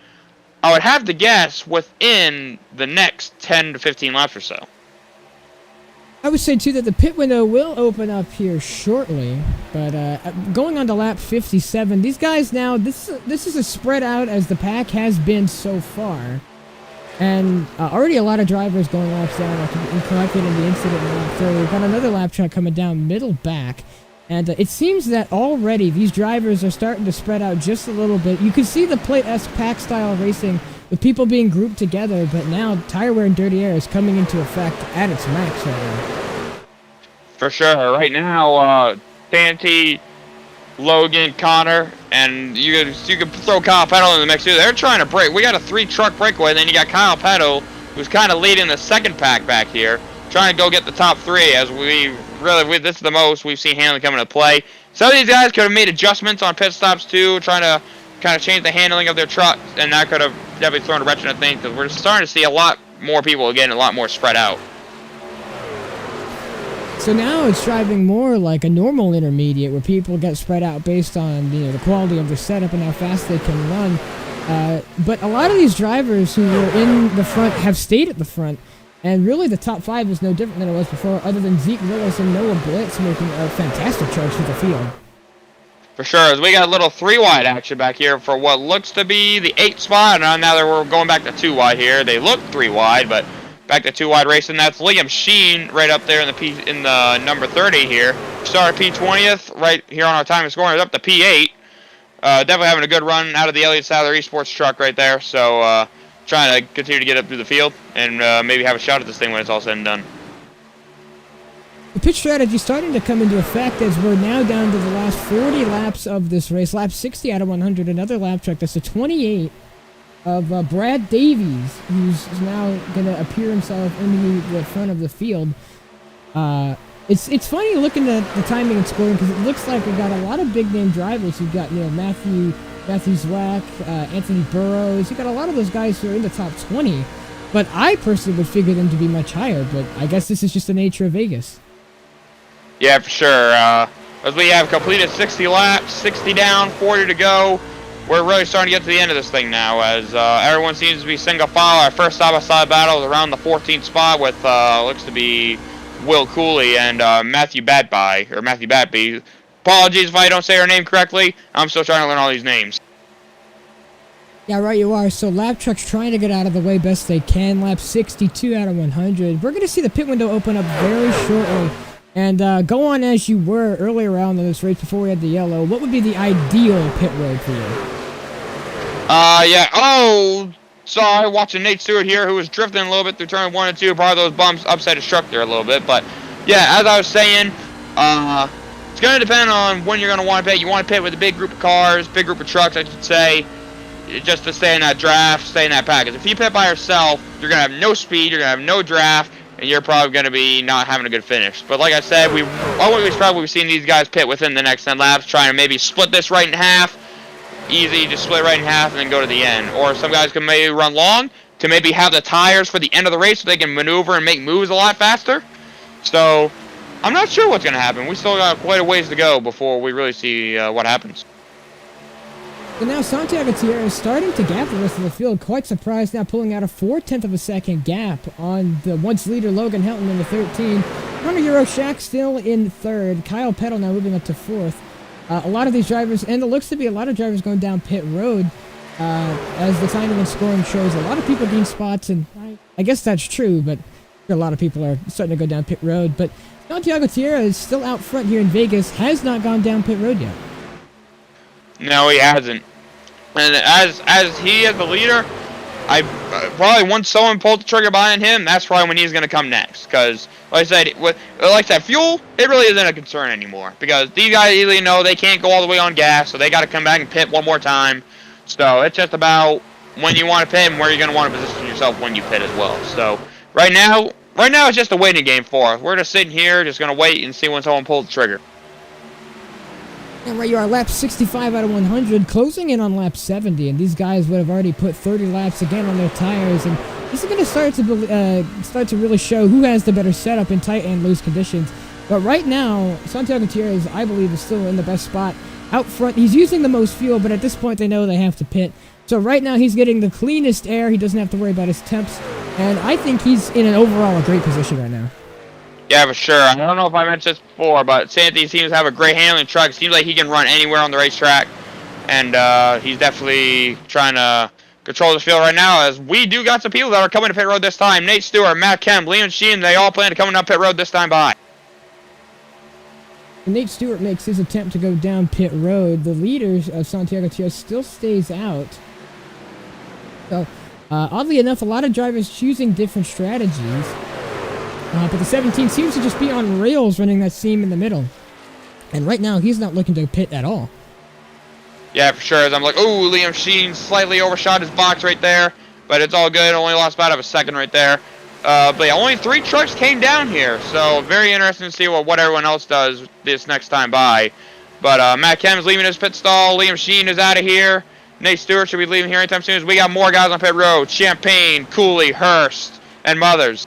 I would have to guess, within the next 10 to 15 laps or so. I would say, too, that the pit window will open up here shortly, but going on to lap 57, these guys now, this is as spread out as the pack has been so far, and already a lot of drivers going laps down after being corrected in the incident in lap 30. We've got another lap track coming down middle back, and it seems that already these drivers are starting to spread out just a little bit. You can see the Plate-esque pack-style racing with people being grouped together, but now tire wear and dirty air is coming into effect at its max right now. For sure. Right now, Santee, Logan, Connor, and you could throw Kyle Pettle in the mix too. They're trying to break. We got a 3-truck breakaway, then you got Kyle Pettle, who's kind of leading the second pack back here, trying to go get the top 3, as this is the most we've seen Handling come into play. Some of these guys could have made adjustments on pit stops too, trying to kind of change the handling of their trucks, and that could have definitely thrown a wrench in the thing, because we're starting to see a lot more people getting a lot more spread out. So now it's driving more like a normal intermediate, where people get spread out based on the quality of their setup and how fast they can run. But a lot of these drivers who were in the front have stayed at the front, and really the top 5 is no different than it was before, other than Zeke Willis and Noah Blitz making a fantastic charge to the field. For sure, as we got a little 3-wide action back here for what looks to be the 8th spot. Now that we're going back to 2-wide here. They look 3-wide, but back to 2-wide racing. That's Liam Sheen right up there in the number 30 here. Started P20th right here on our timing scoring. It's up to P8. Definitely having a good run out of the Elliott Sadler Esports truck right there. So trying to continue to get up through the field and maybe have a shot at this thing when it's all said and done. The pit strategy starting to come into effect as we're now down to the last 40 laps of this race. Lap 60 out of 100, another lap track. That's a 28 of Brad Davies, who's now going to appear himself in the front of the field. It's funny looking at the timing and scoring, because it looks like we've got a lot of big-name drivers. You've got Matthew Zwack, Anthony Burrows. You've got a lot of those guys who are in the top 20. But I personally would figure them to be much higher, but I guess this is just the nature of Vegas. Yeah, for sure. As we have completed 60 laps, 60 down, 40 to go. We're really starting to get to the end of this thing now, as everyone seems to be single file. Our first side-by-side battle is around the 14th spot with looks to be Will Cooley and Matthew Batby. Apologies if I don't say her name correctly. I'm still trying to learn all these names. Yeah, right you are. So lap trucks trying to get out of the way best they can. Lap 62 out of 100. We're going to see the pit window open up very shortly. And go on as you were earlier on in this race before we had the yellow. What would be the ideal pit road for you? Yeah. Oh, sorry. Watching Nate Stewart here, who was drifting a little bit through turn 1 and 2. Part of those bumps upset his truck there a little bit. But, yeah, as I was saying, it's going to depend on when you're going to want to pit. You want to pit with a big group of cars, big group of trucks, I should say, just to stay in that draft, stay in that pack. Because if you pit by yourself, you're going to have no speed, you're going to have no draft. and you're probably going to be not having a good finish. But like I said, I wouldn't be surprised we've seen these guys pit within the next 10 laps, trying to maybe split this right in half. Easy, just split right in half and then go to the end. Or some guys can maybe run long to maybe have the tires for the end of the race so they can maneuver and make moves a lot faster. So I'm not sure what's going to happen. We still got quite a ways to go before we really see what happens. And now Santiago Tierra is starting to gap the rest of the field. Quite surprised now, pulling out a 4/10 of a second gap on the once leader Logan Helton in the 13. Hunter Euro Shack still in third. Kyle Peddle now moving up to fourth. A lot of these drivers, and it looks to be a lot of drivers going down pit road as the timing and scoring shows. A lot of people gain spots, and I guess that's true, but a lot of people are starting to go down pit road. But Santiago Tierra is still out front here in Vegas, has not gone down pit road yet. No, he hasn't. And as he is the leader, I probably once someone pulled the trigger behind him, that's probably when he's going to come next. Because, like I said, with fuel, it really isn't a concern anymore. Because these guys easily know they can't go all the way on gas, so they got to come back and pit one more time. So it's just about when you want to pit and where you're going to want to position yourself when you pit as well. So right now it's just a waiting game for us. We're just sitting here, just going to wait and see when someone pulls the trigger. And right, you are lap 65 out of 100, closing in on lap 70, and these guys would have already put 30 laps again on their tires, and this is going to start to really show who has the better setup in tight and loose conditions. But right now, Santiago Tierra, I believe, is still in the best spot out front. He's using the most fuel, but at this point they know they have to pit. So right now he's getting the cleanest air. He doesn't have to worry about his temps, and I think he's in an overall a great position right now. Yeah, for sure. I don't know if I mentioned this before, but Santi seems to have a great handling truck. Seems like he can run anywhere on the racetrack, and he's definitely trying to control the field right now, as we do got some people that are coming to pit road this time. Nate Stewart, Matt Kemp, Liam Sheen, they all plan to come down pit road this time by. Nate Stewart makes his attempt to go down pit road. The leaders of Santiago Tierra still stays out. So, oddly enough, a lot of drivers choosing different strategies. But the 17 seems to just be on rails running that seam in the middle. And right now, he's not looking to pit at all. Yeah, for sure. As I'm like, ooh, Liam Sheen slightly overshot his box right there. But it's all good. Only lost about a second right there. But yeah, only 3 trucks came down here. So very interesting to see what everyone else does this next time by. But Matt Kem's leaving his pit stall. Liam Sheen is out of here. Nate Stewart should be leaving here anytime soon. As we got more guys on pit road. Champagne, Cooley, Hurst, and Mothers.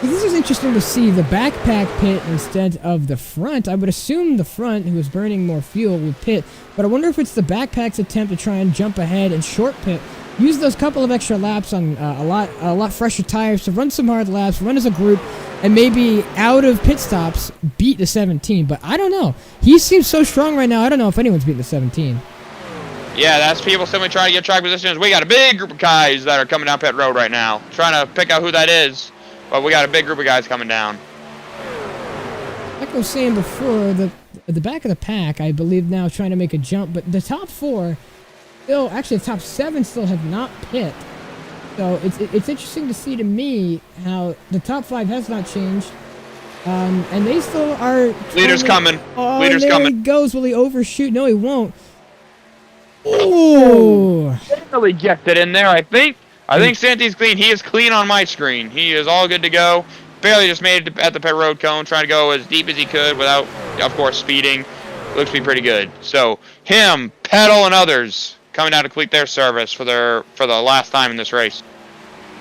This is interesting to see the backpack pit instead of the front. I would assume the front, who is burning more fuel, would pit. But I wonder if it's the backpack's attempt to try and jump ahead and short pit. Use those couple of extra laps on a lot fresher tires to run some hard laps, run as a group, and maybe out of pit stops beat the 17. But I don't know. He seems so strong right now. I don't know if anyone's beating the 17. Yeah, that's people simply trying to get track positions. We got a big group of guys that are coming down pit road right now, trying to pick out who that is. But we got a big group of guys coming down. Like I was saying before, the back of the pack, I believe, now trying to make a jump, but the top 4 still, actually the top 7 still have not pit. So it's interesting to see to me how the top 5 has not changed, and they still are. Leader's coming. Oh, Leader's there coming. he goes. Will he overshoot? No, he won't. Oh! Really get it in there, I think. I think Santi's clean. He is clean on my screen. He is all good to go. Barely just made it at the pit road cone, trying to go as deep as he could without, of course, speeding. Looks to be pretty good. So him, Peddle, and others coming down to complete their service for the last time in this race.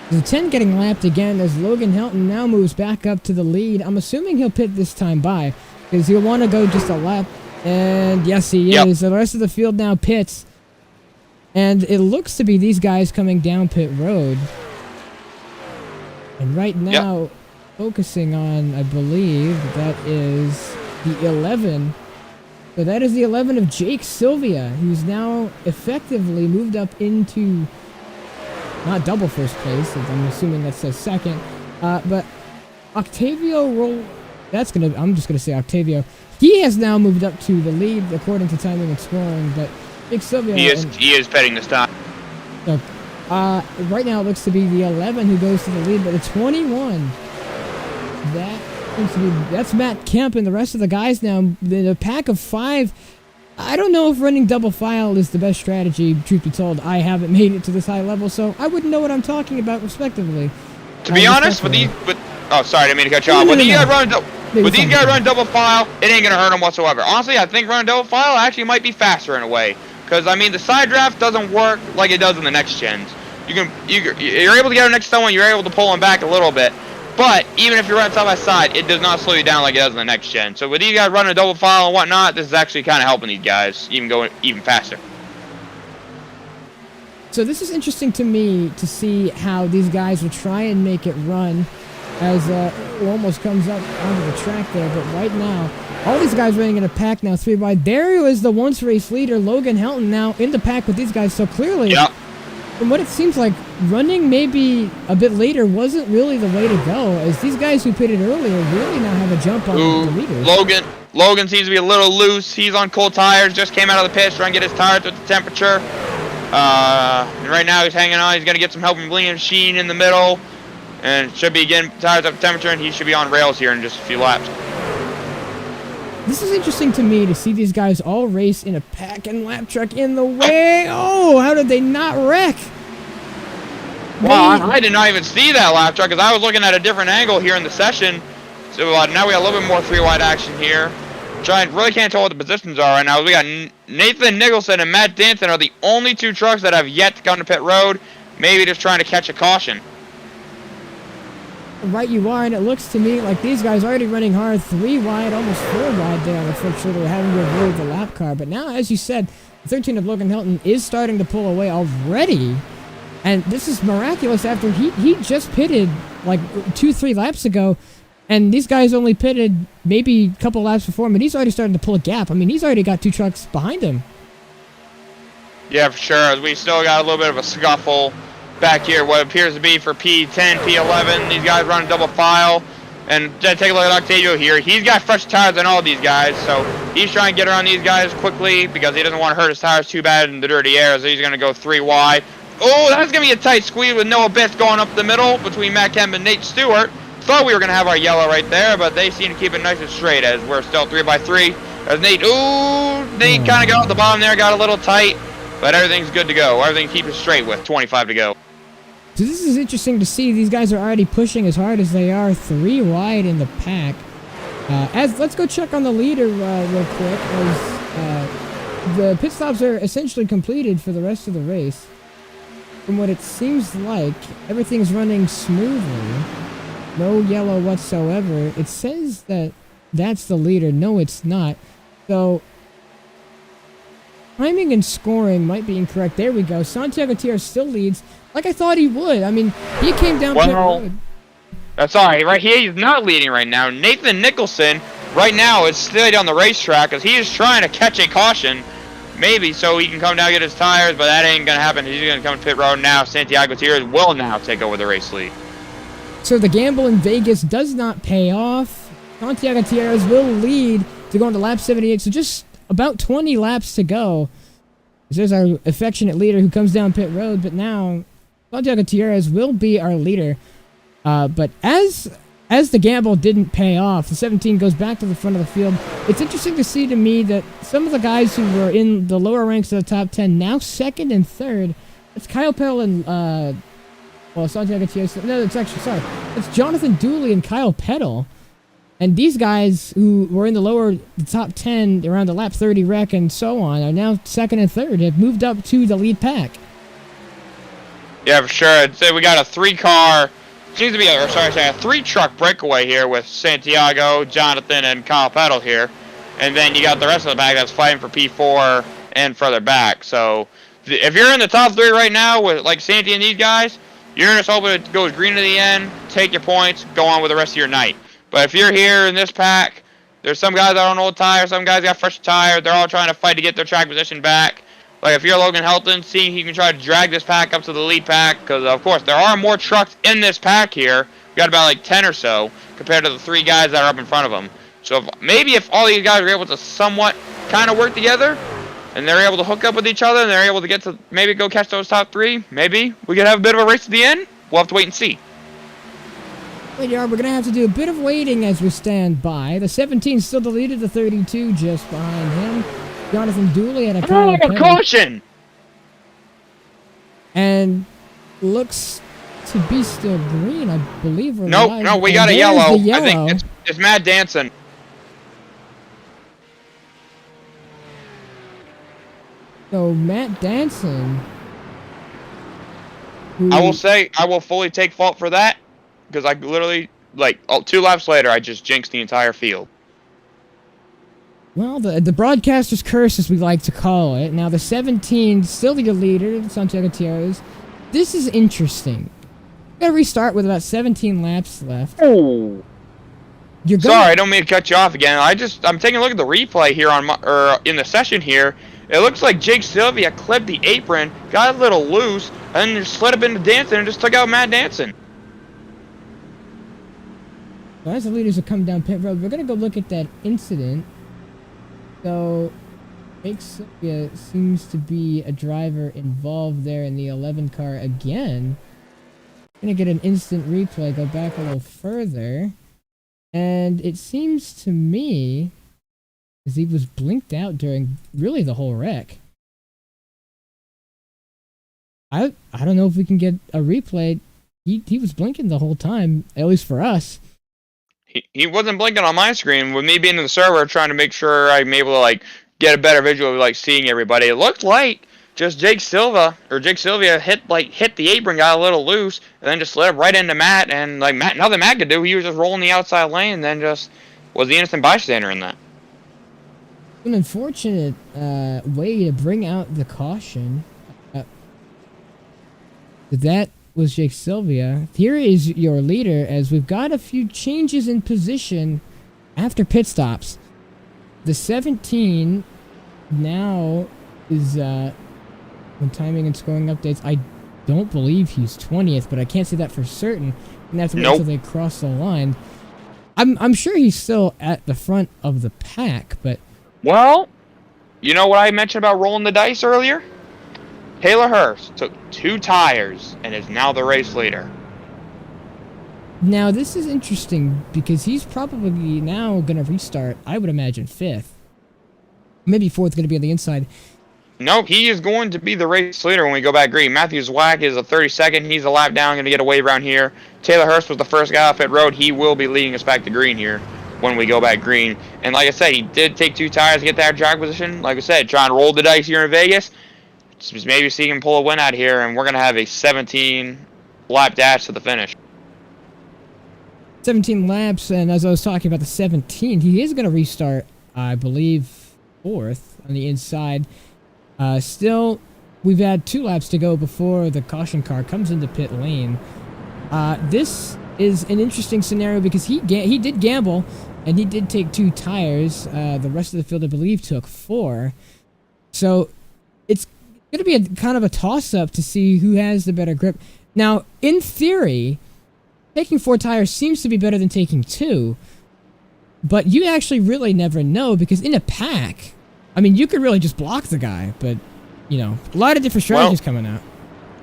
The 10 getting lapped again as Logan Helton now moves back up to the lead. I'm assuming he'll pit this time by, because he'll want to go just a lap. And yes, he is. The rest of the field now pits. And it looks to be these guys coming down pit road. And right now, focusing on, I believe, that is the 11. So that is the 11 of Jake Sylvia, who's now effectively moved up into, not double first place, I'm assuming that says second. But Octavio I'm just going to say Octavio. He has now moved up to the lead according to timing and scoring, but Jake Sylvia... He is petting this time. So, right now it looks to be the 11 who goes to the lead, but the 21, that's Matt Kemp, and the rest of the guys now, the pack of 5, I don't know if running double file is the best strategy, truth be told. I haven't made it to this high level, so I wouldn't know what I'm talking about respectively. To be honest, with these, oh, sorry, I didn't mean to cut you off. With these guys running double file, it ain't gonna hurt them whatsoever. Honestly, I think running double file actually might be faster in a way, because I mean the side draft doesn't work like it does in the next gens. You're able to get next to someone, you're able to pull them back a little bit, but even if you're running side by side, it does not slow you down like it does in the next gen. So with these guys running double file and whatnot, this is actually kind of helping these guys even go even faster. So this is interesting to me to see how these guys will try and make it run as it almost comes up onto the track there. But right now, all these guys running in a pack now, 3 wide. There is the once race leader, Logan Helton, now in the pack with these guys. So clearly, from what it seems like, running maybe a bit later wasn't really the way to go, as these guys who pitted earlier really now have a jump on the leaders. Logan seems to be a little loose. He's on cold tires, just came out of the pit trying to get his tires with the temperature. And right now he's hanging on. He's going to get some help from Liam Sheen in the middle. And should be getting tires up to temperature, and he should be on rails here in just a few laps. This is interesting to me to see these guys all race in a pack and lap truck in the way. Oh, how did they not wreck? Well, I did not even see that lap truck because I was looking at a different angle here in the session. So now we got a little bit more 3-wide action here. Really can't tell what the positions are right now. We got Nathan Nicholson and Matt Danton are the only 2 trucks that have yet to come to pit road. Maybe just trying to catch a caution. Right you are, and it looks to me like these guys are already running hard, 3 wide, almost 4 wide there on the first shoulder, having to avoid the lap car. But now, as you said, 13 of Logan Helton is starting to pull away already. And this is miraculous after he just pitted like 2-3 laps ago. And these guys only pitted maybe a couple laps before him, and he's already starting to pull a gap. I mean, he's already got 2 trucks behind him. Yeah, for sure. We still got a little bit of a scuffle back here, what appears to be for P10, P11. These guys running double file. And take a look at Octavio here. He's got fresh tires on all these guys, so he's trying to get around these guys quickly because he doesn't want to hurt his tires too bad in the dirty air, so he's going to go 3 wide. Oh, that's going to be a tight squeeze with Noah Bitts going up the middle between Matt Kemp and Nate Stewart. Thought we were going to have our yellow right there, but they seem to keep it nice and straight as we're still 3x3. As Nate kind of got off the bottom there, got a little tight, but everything's good to go. Everything keeps it straight with 25 to go. So this is interesting to see. These guys are already pushing as hard as they are, 3 wide in the pack. Let's go check on the leader real quick, as the pit stops are essentially completed for the rest of the race. From what it seems like, everything's running smoothly. No yellow whatsoever. It says that that's the leader. No, it's not. So timing and scoring might be incorrect. There we go. Santiago Gutierrez still leads, like I thought he would. I mean, he came down pit road. That's all right. Right here, he's not leading right now. Nathan Nicholson, right now, is still on the racetrack because he is trying to catch a caution, maybe so he can come down and get his tires, but that ain't going to happen. He's going to come to pit road now. Santiago Gutierrez will now take over the race lead. So the gamble in Vegas does not pay off. Santiago Gutierrez will lead to go into lap 78, so just about 20 laps to go. There's our affectionate leader who comes down pit road, but now Santiago Gutierrez will be our leader. But as the gamble didn't pay off, the 17 goes back to the front of the field. It's interesting to see to me that some of the guys who were in the lower ranks of the top 10, now second and third, it's Kyle Pell and Santiago Gutierrez. No, it's Jonathan Dooley and Kyle Peddle. And these guys who were in the top 10 around the lap 30 wreck and so on are now second and third, have moved up to the lead pack. Yeah, for sure. I'd say we got a 3-car, seems to be a 3-truck breakaway here with Santiago, Jonathan, and Kyle Peddle here. And then you got the rest of the pack that's fighting for P4 and further back. So if you're in the top 3 right now with like Santi and these guys, you're just hoping it goes green to the end, take your points, go on with the rest of your night. But if you're here in this pack, there's some guys that are on old tires, some guys got fresh tires. They're all trying to fight to get their track position back. Like if you're Logan Helton, see if you can try to drag this pack up to the lead pack, because of course there are more trucks in this pack here. We got about like 10 or so compared to the 3 guys that are up in front of them. So if all these guys are able to somewhat kind of work together, and they're able to hook up with each other, and they're able to get to maybe go catch those top 3, maybe we could have a bit of a race at the end. We'll have to wait and see. Well, yeah, we're going to have to do a bit of waiting as we stand by. The 17 still the leader, the 32 just behind him. Jonathan Dooley had a caution. And looks to be still green. I believe we're Nope, live. no, we And got a there's yellow. the I think it's Matt Danson. So Matt Danson. I will say I will fully take fault for that because I literally, like, 2 laps later, I just jinxed the entire field. Well, the broadcaster's curse, as we like to call it. Now, the 17, still the leader, Santiago Gutierrez. This is interesting. Gotta restart with about 17 laps left. Oh. You're Sorry, I don't mean to cut you off again. I'm taking a look at the replay here in the session here. It looks like Jake Sylvia clipped the apron, got a little loose, and then just slid up into Danson and just took out Matt Danson. Well, as the leaders have come down pit road, we're gonna go look at that incident. So, Jake Sylvia seems to be a driver involved there in the 11 car again. Gonna get an instant replay, go back a little further. And it seems to me as he was blinked out during really the whole wreck. I don't know if we can get a replay. He was blinking the whole time, at least for us. He wasn't blinking on my screen. With me being in the server, trying to make sure I'm able to like get a better visual of like seeing everybody. It looked like just Jake Sylvia hit the apron, got a little loose, and then just slid right into Matt. And like nothing Matt could do. He was just rolling the outside lane, and then just was the innocent bystander in that. An unfortunate way to bring out the caution. That was Jake Sylvia. Here is your leader, as we've got a few changes in position after pit stops. The 17 now is when timing and scoring updates. I don't believe he's 20th, but I can't say that for certain. And that's until they cross the line. I'm sure he's still at the front of the pack, but well, you know what I mentioned about rolling the dice earlier? Taylor Hurst took 2 tires and is now the race leader. Now, this is interesting because he's probably now going to restart, I would imagine, 5th. Maybe 4th, going to be on the inside. Nope, he is going to be the race leader when we go back green. Matthew Zwack is a 32nd. He's a lap down, going to get a wave around here. Taylor Hurst was the first guy off pit road. He will be leading us back to green here when we go back green. And like I said, he did take 2 tires to get that drag position. Like I said, trying to roll the dice here in Vegas. Just maybe see him pull a win out here, and we're going to have a 17-lap dash to the finish. 17 laps, and as I was talking about the 17, he is going to restart, I believe, 4th on the inside. Still, we've had 2 laps to go before the caution car comes into pit lane. This is an interesting scenario because he did gamble, and he did take 2 tires. The rest of the field, I believe, took 4. So it's going to be a kind of a toss-up to see who has the better grip. Now, in theory, taking 4 tires seems to be better than taking 2, but you actually really never know because in a pack, I mean, you could really just block the guy, but, you know, a lot of different strategies coming out.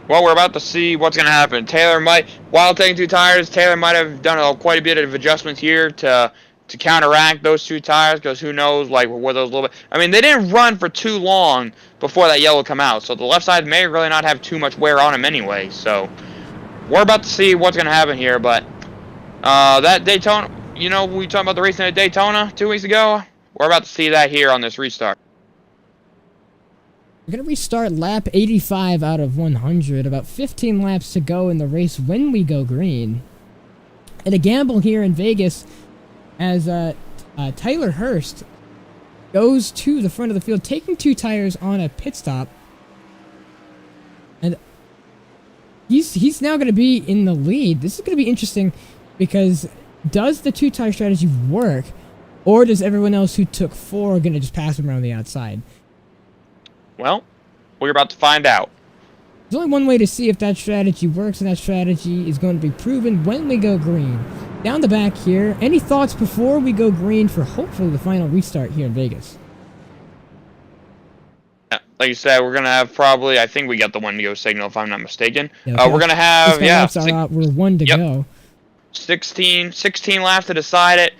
Well, we're about to see what's going to happen. Taylor might, while taking 2 tires, Taylor might have done quite a bit of adjustments here to counteract those 2 tires, because who knows, like, were those a little bit... I mean, they didn't run for too long before that yellow come out, so the left side may really not have too much wear on him anyway, so we're about to see what's going to happen here, but that Daytona, you know, we talked about the racing at Daytona 2 weeks ago, we're about to see that here on this restart. We're going to restart lap 85 out of 100, about 15 laps to go in the race when we go green. And a gamble here in Vegas as Taylor Hurst goes to the front of the field, taking 2 tires on a pit stop. And he's now going to be in the lead. This is going to be interesting because does the 2 tire strategy work, or does everyone else who took 4 going to just pass him around the outside? Well, we're about to find out. There's only one way to see if that strategy works, and that strategy is going to be proven when we go green. Down the back here, any thoughts before we go green for hopefully the final restart here in Vegas? Yeah, like you said, we're going to have probably, I think we got the 1 to go signal if I'm not mistaken. Yeah, we're going to have, we're 1 to go. 16 laps to decide it.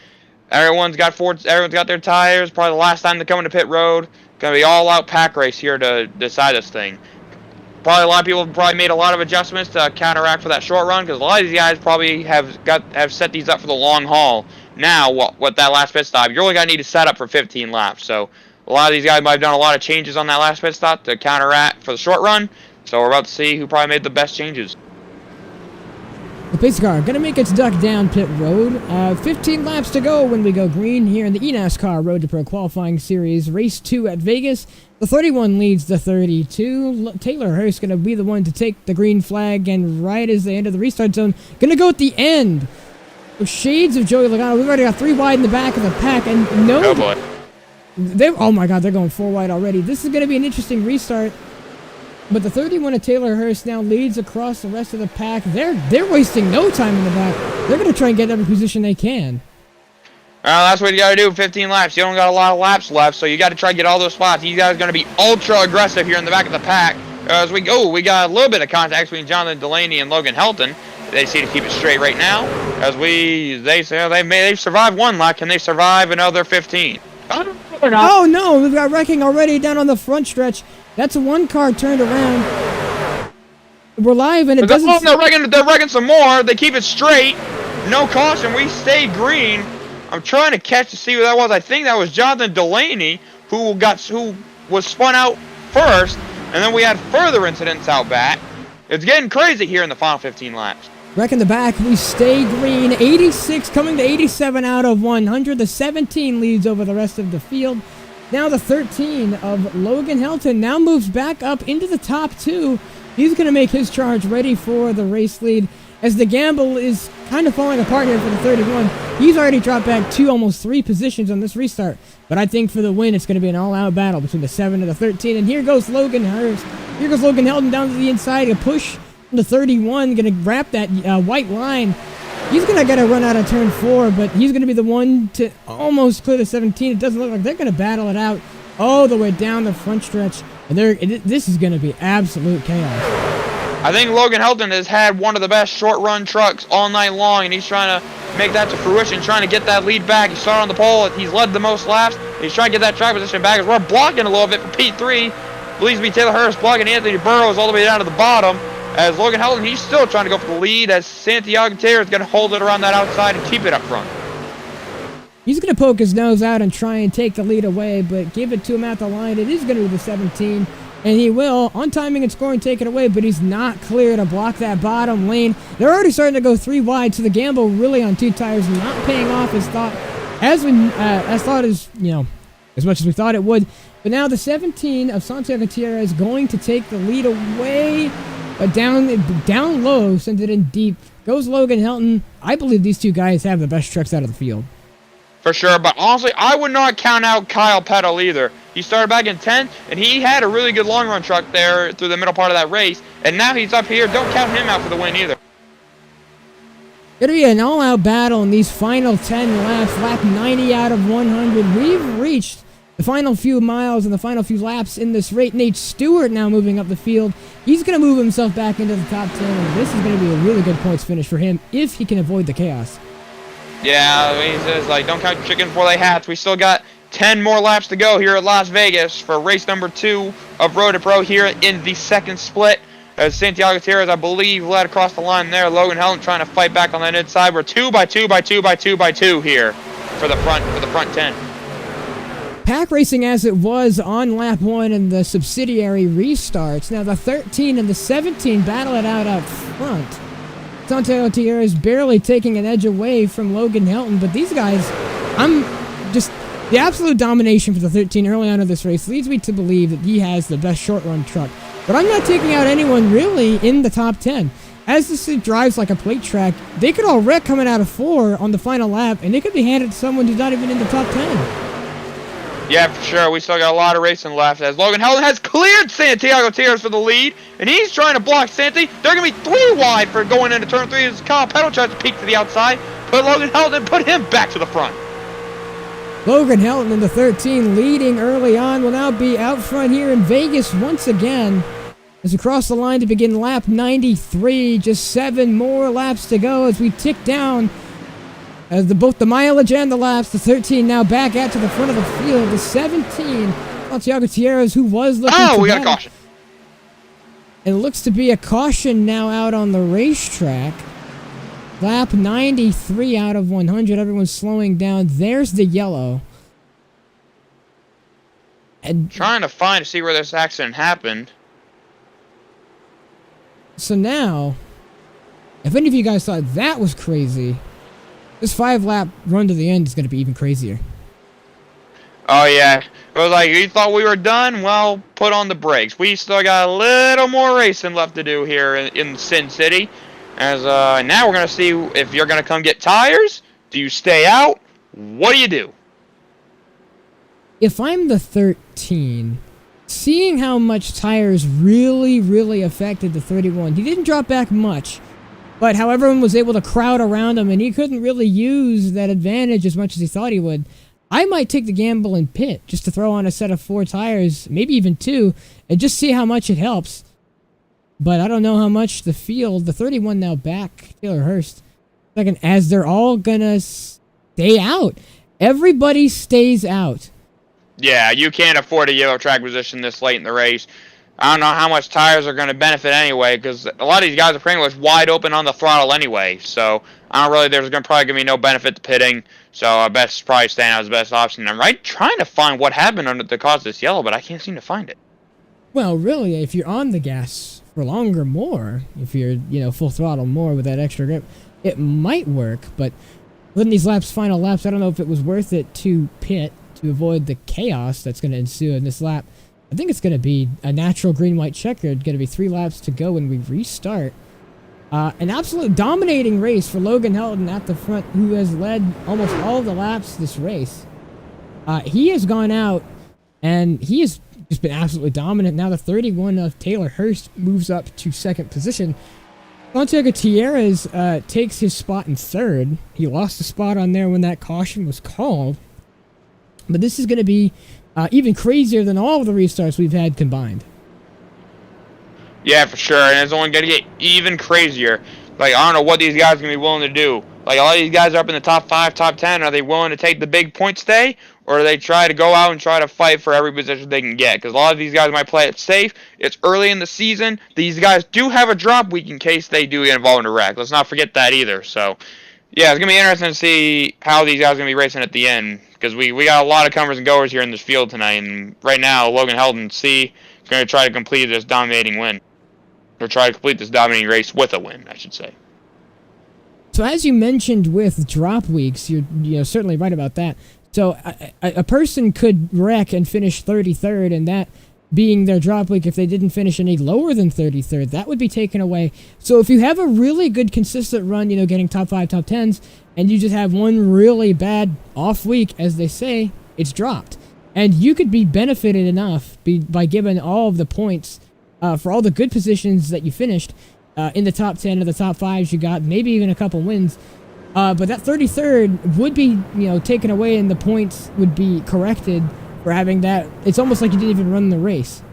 Everyone's got their tires. Probably the last time they come into pit road. Going to be all-out pack race here to decide this thing. Probably a lot of people probably made a lot of adjustments to counteract for that short run, because a lot of these guys probably have set these up for the long haul. Now, what that last pit stop, you're only going to need to set up for 15 laps. So a lot of these guys might have done a lot of changes on that last pit stop to counteract for the short run. So we're about to see who probably made the best changes. The pace car going to make its duck down pit road. 15 laps to go when we go green here in the eNASCAR Road to Pro Qualifying Series. Race 2 at Vegas. The 31 leads the 32. Taylor Hurst going to be the one to take the green flag, and right as they enter the restart zone, going to go at the end. The shades of Joey Logano. We've already got 3 wide in the back of the pack, and no... Oh, boy. Oh, my God, they're going 4 wide already. This is going to be an interesting restart. But the 31 of Taylor Hurst now leads across the rest of the pack. They're wasting no time in the back. They're going to try and get every position they can. That's what you got to do. 15 laps. You don't got a lot of laps left, so you got to try to get all those spots. These guys are going to be ultra aggressive here in the back of the pack. As we go, we got a little bit of contact between Jonathan Delaney and Logan Helton. They seem to keep it straight right now. As they've survived 1 lap. Can they survive another 15? Oh no, we've got wrecking already down on the front stretch. That's 1 car turned around. We're live and it doesn't... Oh, they're wrecking some more. They keep it straight. No caution. We stay green. I'm trying to catch to see who that was. I think that was Jonathan Delaney who was spun out first. And then we had further incidents out back. It's getting crazy here in the final 15 laps. Wrecking the back, we stay green. 86 coming to 87 out of 100. The 17 leads over the rest of the field. Now the 13 of Logan Helton now moves back up into the top 2. He's going to make his charge ready for the race lead. As the gamble is kind of falling apart here for the 31. He's already dropped back 2, almost 3 positions on this restart. But I think for the win, it's going to be an all-out battle between the 7 and the 13. And here goes Logan Hurst. Here goes Logan Helton down to the inside. A push from the 31. Going to wrap that white line. He's going to get a run out of turn 4, but he's going to be the one to almost clear the 17. It doesn't look like they're going to battle it out all the way down the front stretch. And this is going to be absolute chaos. I think Logan Helton has had one of the best short-run trucks all night long, and he's trying to make that to fruition, trying to get that lead back. He started on the pole. He's led the most laps. He's trying to get that track position back as we're blocking a little bit for P3. Believes to be Taylor Hurst blocking Anthony Burrows all the way down to the bottom. As Logan Helton, he's still trying to go for the lead, as Santiago Gutierrez is going to hold it around that outside and keep it up front. He's going to poke his nose out and try and take the lead away, but give it to him at the line. It is going to be the 17, and he will, on timing and scoring, take it away, but he's not clear to block that bottom lane. They're already starting to go 3 wide, so the gamble really on 2 tires not paying off as much as we thought it would. But now the 17 of Santiago Gutierrez is going to take the lead away. Down low, sends it in deep. Goes Logan Helton. I believe these 2 guys have the best trucks out of the field. For sure, but honestly, I would not count out Kyle Pettle either. He started back in 10th, and he had a really good long-run truck there through the middle part of that race, and now he's up here. Don't count him out for the win either. Going to be an all-out battle in these final 10 laps. Lap 90 out of 100. We've reached the final few miles and the final few laps in this race. Nate Stewart now moving up the field. He's going to move himself back into the top 10, and this is going to be a really good points finish for him if he can avoid the chaos. Yeah, he says, don't count your chickens before they hatch. We still got 10 more laps to go here at Las Vegas for race number 2 of Road to Pro here in the second split. As Santiago Gutierrez, I believe, led across the line there. Logan Helton trying to fight back on that inside. We're 2 by 2 by 2 by 2 by 2 here for the front 10. Pack racing as it was on lap 1 and the subsidiary restarts. Now the 13 and the 17 battle it out up front. Santiago Gutierrez barely taking an edge away from Logan Helton, but these guys, the absolute domination for the 13 early on in this race leads me to believe that he has the best short-run truck. But I'm not taking out anyone really in the top 10. As this drives like a plate track, they could all wreck coming out of 4 on the final lap, and it could be handed to someone who's not even in the top 10. Yeah, for sure. We still got a lot of racing left, as Logan Helton has cleared Santiago Gutierrez for the lead, and he's trying to block Santi. They're going to be 3 wide for going into turn 3 as Kyle Pettle tries to peek to the outside, but Logan Helton put him back to the front. Logan Helton in the 13 leading early on will now be out front here in Vegas once again as we cross the line to begin lap 93. Just 7 more laps to go as we tick down as both the mileage and the laps. The 13 now back out to the front of the field. The 17, Santiago Gutierrez, who was looking we got a caution. It looks to be a caution now out on the racetrack. Lap 93 out of 100. Everyone's slowing down. There's the yellow. And Trying to see where this accident happened. so now, if any of you guys thought that was crazy, this 5-lap run to the end is going to be even crazier. Oh, yeah. It was like, you thought we were done? Well, put on the brakes. We still got a little more racing left to do here in Sin City. As now we're going to see if you're going to come get tires. Do you stay out? What do you do? If I'm the 13, seeing how much tires really affected the 31, he didn't drop back much, but how everyone was able to crowd around him and he couldn't really use that advantage as much as he thought he would, I might take the gamble and pit just to throw on a set of 4 tires, maybe even 2, and just see how much it helps. But I don't know how much the field, the 31 now back, Taylor Hurst, second, as they're all gonna stay out. Everybody stays out. Yeah, you can't afford a yellow track position this late in the race. I don't know how much tires are going to benefit anyway, because a lot of these guys are pretty much wide open on the throttle anyway. So I don't really. There's probably going to be no benefit to pitting. So I best probably staying out as the best option. I'm trying to find what happened under the cause this yellow, but I can't seem to find it. Well, really, if you're on the gas for longer more, if you're, full throttle more with that extra grip, it might work, but within these final laps, I don't know if it was worth it to pit to avoid the chaos that's going to ensue in this lap. I think it's going to be a natural green-white checkered, going to be 3 laps to go when we restart. An absolute dominating race for Logan Helton at the front, who has led almost all of the laps this race. He has gone out, and he has just been absolutely dominant. Now the 31 of Taylor Hurst moves up to second position. Santiago Gutierrez takes his spot in third. He lost a spot on there when that caution was called. But this is going to be even crazier than all of the restarts we've had combined. Yeah, for sure, and it's only going to get even crazier. Like, I don't know what these guys are going to be willing to do. Like, a lot of these guys are up in the top 5, top 10. Are they willing to take the big point stay? Or do they try to go out and try to fight for every position they can get? Because a lot of these guys might play it safe. It's early in the season. These guys do have a drop week in case they do get involved in a wreck. Let's not forget that either. So, yeah, it's going to be interesting to see how these guys are going to be racing at the end. Because we got a lot of comers and goers here in this field tonight. And right now, Logan Helton is going to try to complete this dominating win. Or try to complete this dominating race with a win, I should say. So as you mentioned with drop weeks, you're certainly right about that. So a person could wreck and finish 33rd, and that being their drop week, if they didn't finish any lower than 33rd, that would be taken away. So if you have a really good consistent run, getting top 5, top 10s, and you just have one really bad off week, as they say, it's dropped. And you could be benefited enough by giving all of the points for all the good positions that you finished in the top 10 or the top 5s you got, maybe even a couple wins. But that 33rd would be, taken away, and the points would be corrected for having that. It's almost like you didn't even run the race.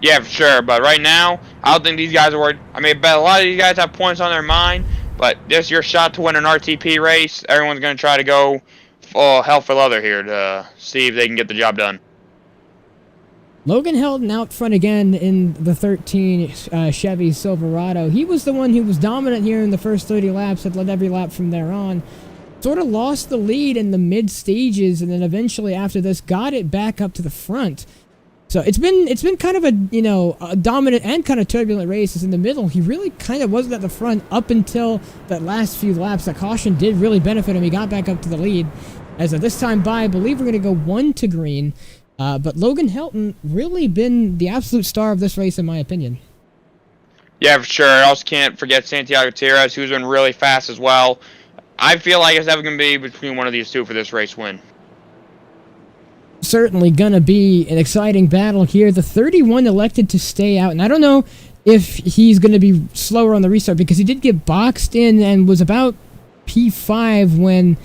Yeah, for sure. But right now, I don't think these guys are worried. I mean, but a lot of these guys have points on their mind. But this is your shot to win an RTP race. Everyone's going to try to go full hell for leather here to see if they can get the job done. Logan Helton out front again in the 13 Chevy Silverado. He was the one who was dominant here in the first 30 laps, had led every lap from there on. Sort of lost the lead in the mid stages, and then eventually after this got it back up to the front. So it's been kind of a dominant and kind of turbulent races in the middle. He really kind of wasn't at the front up until that last few laps. That caution did really benefit him. He got back up to the lead. As of this time by, I believe we're going to go 1 to green. But Logan Helton really been the absolute star of this race, in my opinion. Yeah, for sure. I also can't forget Santiago Gutierrez, who's been really fast as well. I feel like it's ever going to be between one of these two for this race win. Certainly going to be an exciting battle here. The 31 elected to stay out, and I don't know if he's going to be slower on the restart because he did get boxed in and was about P5 when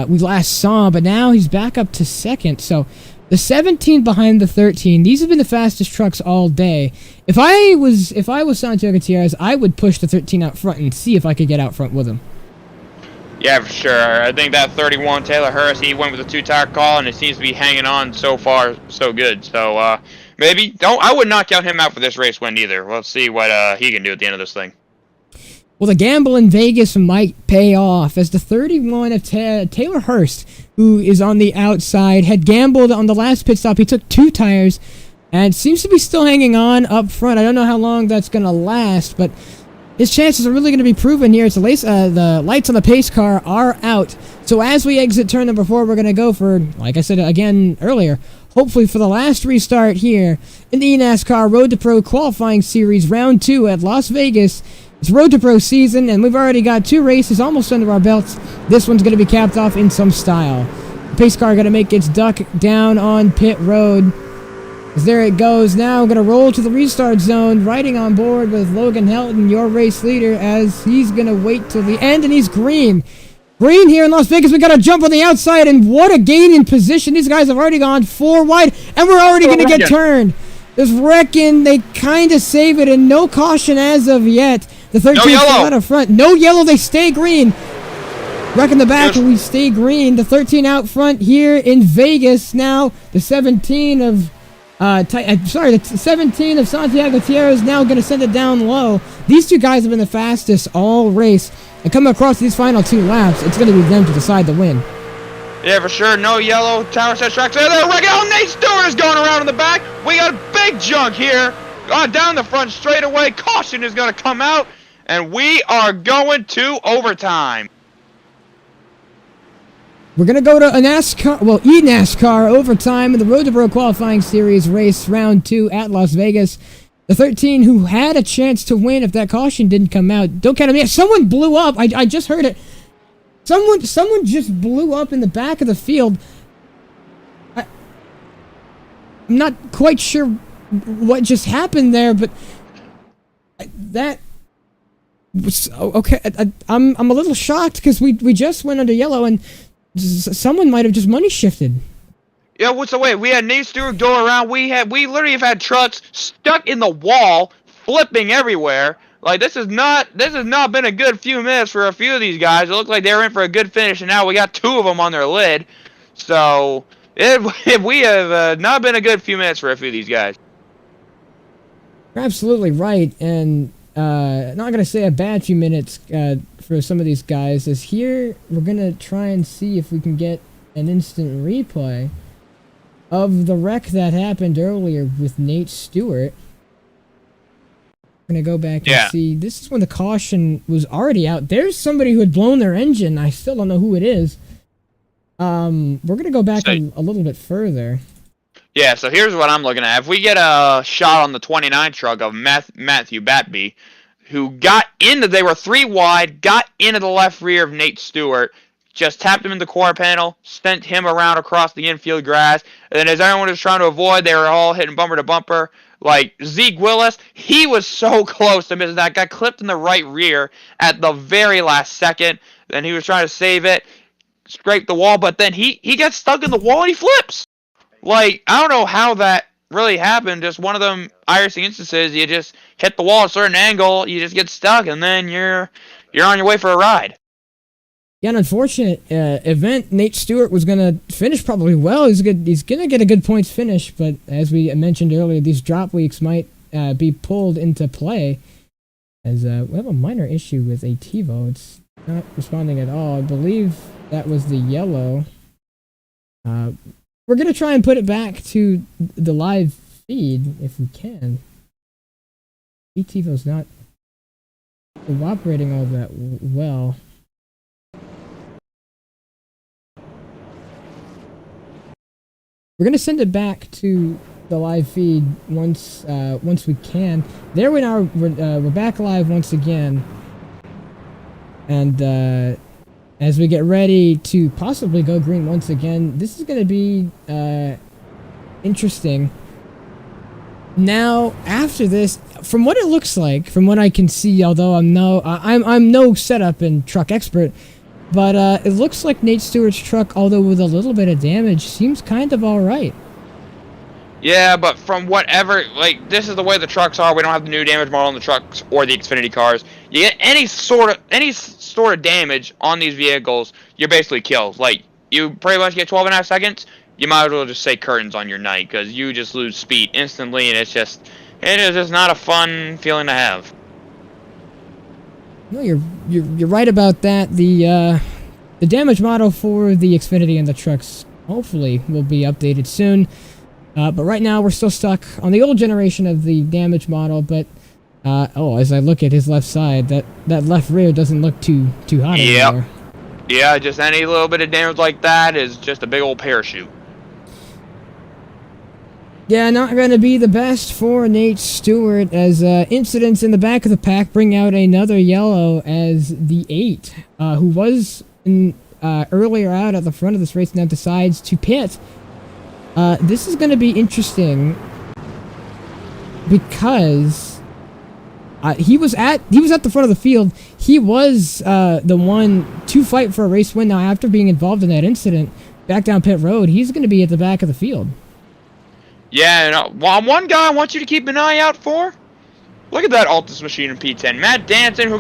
we last saw him, but now he's back up to second. So the 17 behind the 13, these have been the fastest trucks all day. If I was Santiago Gutierrez, I would push the 13 out front and see if I could get out front with him. Yeah, for sure. I think that 31, Taylor Hurst, he went with a 2-tire call, and it seems to be hanging on so far so good. So Maybe. I would not count him out for this race win either. Let's see what he can do at the end of this thing. Well, the gamble in Vegas might pay off as the 31 of Taylor Hurst, who is on the outside, had gambled on the last pit stop. He took 2 tires and seems to be still hanging on up front. I don't know how long that's going to last, but his chances are really going to be proven here. The lights on the pace car are out. So as we exit turn number 4, we're going to go for, like I said again earlier, hopefully for the last restart here in the eNASCAR Road to Pro Qualifying Series Round 2 at Las Vegas. It's Road to Pro season, and we've already got 2 races almost under our belts. This one's going to be capped off in some style. The pace car going to make its duck down on pit road. As there it goes. Now going to roll to the restart zone, riding on board with Logan Helton, your race leader, as he's going to wait till the end, and he's green. Green here in Las Vegas. We got to jump on the outside, and what a gain in position. These guys have already gone 4 wide, and we're already going to get turned. This wrecking, they kind of save it, and no caution as of yet. The 13 out of front. No yellow, they stay green. Wrecking the back, and we stay green. The 13 out front here in Vegas now. The 17 of... the 17 of Santiago Tierra is now going to send it down low. These 2 guys have been the fastest all race. And coming across these final 2 laps, it's going to be them to decide the win. Yeah, for sure. No yellow. Tower set tracks. They're wrecking. Oh, Nate Stewart is going around in the back. We got a big junk here. Down the front straightaway. Caution is going to come out. And we are going to overtime. We're going to go to eNASCAR overtime in the Road to Pro Qualifying Series race round 2 at Las Vegas. The 13 who had a chance to win if that caution didn't come out. Don't count on me. Someone blew up. I just heard it. Someone just blew up in the back of the field. I'm not quite sure what just happened there, but that... Okay, I'm a little shocked because we just went under yellow and someone might have just money shifted. Yeah, what's the way? We had Nate Stewart go around. We literally have had trucks stuck in the wall, flipping everywhere. Like this has not been a good few minutes for a few of these guys. It looked like they were in for a good finish, and now we got 2 of them on their lid. So we have not been a good few minutes for a few of these guys. You're absolutely right, and. Not going to say a bad few minutes for some of these guys, as here we're going to try and see if we can get an instant replay of the wreck that happened earlier with Nate Stewart. We're going to go back and see. This is when the caution was already out. There's somebody who had blown their engine. I still don't know who it is. We're going to go back a little bit further. Yeah, so here's what I'm looking at. If we get a shot on the 29 truck of Matthew Batby, who got into, they were 3 wide, got into the left rear of Nate Stewart, just tapped him in the quarter panel, sent him around across the infield grass, and then as everyone was trying to avoid, they were all hitting bumper to bumper. Like Zeke Willis, he was so close to missing that. Got clipped in the right rear at the very last second. Then he was trying to save it, scraped the wall, but then he got stuck in the wall and he flips. Like, I don't know how that really happened. Just one of them iRacing instances, you just hit the wall at a certain angle, you just get stuck, and then you're on your way for a ride. Yeah, an unfortunate event. Nate Stewart was going to finish probably well. He's going to get a good points finish, but as we mentioned earlier, these drop weeks might be pulled into play. As we have a minor issue with ATVO. It's not responding at all. I believe that was the yellow. We're going to try and put it back to the live feed if we can. ATVO's not cooperating all that well. We're going to send it back to the live feed once we can. There we are. We're back live once again. And as we get ready to possibly go green once again, this is going to be interesting. Now, after this, from what it looks like, from what I can see, although I'm no setup and truck expert, but it looks like Nate Stewart's truck, although with a little bit of damage, seems kind of all right. Yeah, but from whatever, like, this is the way the trucks are. We don't have the new damage model on the trucks or the Xfinity cars. You get any sort of damage on these vehicles, you're basically killed. Like, you pretty much get 12.5 seconds. you might as well just say curtains on your night, because you just lose speed instantly, and it is just not a fun feeling to have. No, you're right about that. The damage model for the Xfinity and the trucks hopefully will be updated soon. But right now we're still stuck on the old generation of the damage model. But as I look at his left side, that left rear doesn't look too hot anymore. Yeah, just any little bit of damage like that is just a big old parachute. Yeah, not going to be the best for Nate Stewart, as incidents in the back of the pack bring out another yellow, as the 8, who was earlier out at the front of this race, now decides to pit. This is going to be interesting because he was at the front of the field. He was the one to fight for a race win. Now, after being involved in that incident back down pit road, he's going to be at the back of the field. Yeah, and one guy I want you to keep an eye out for. Look at that Altus machine in P10. Matt Danton, who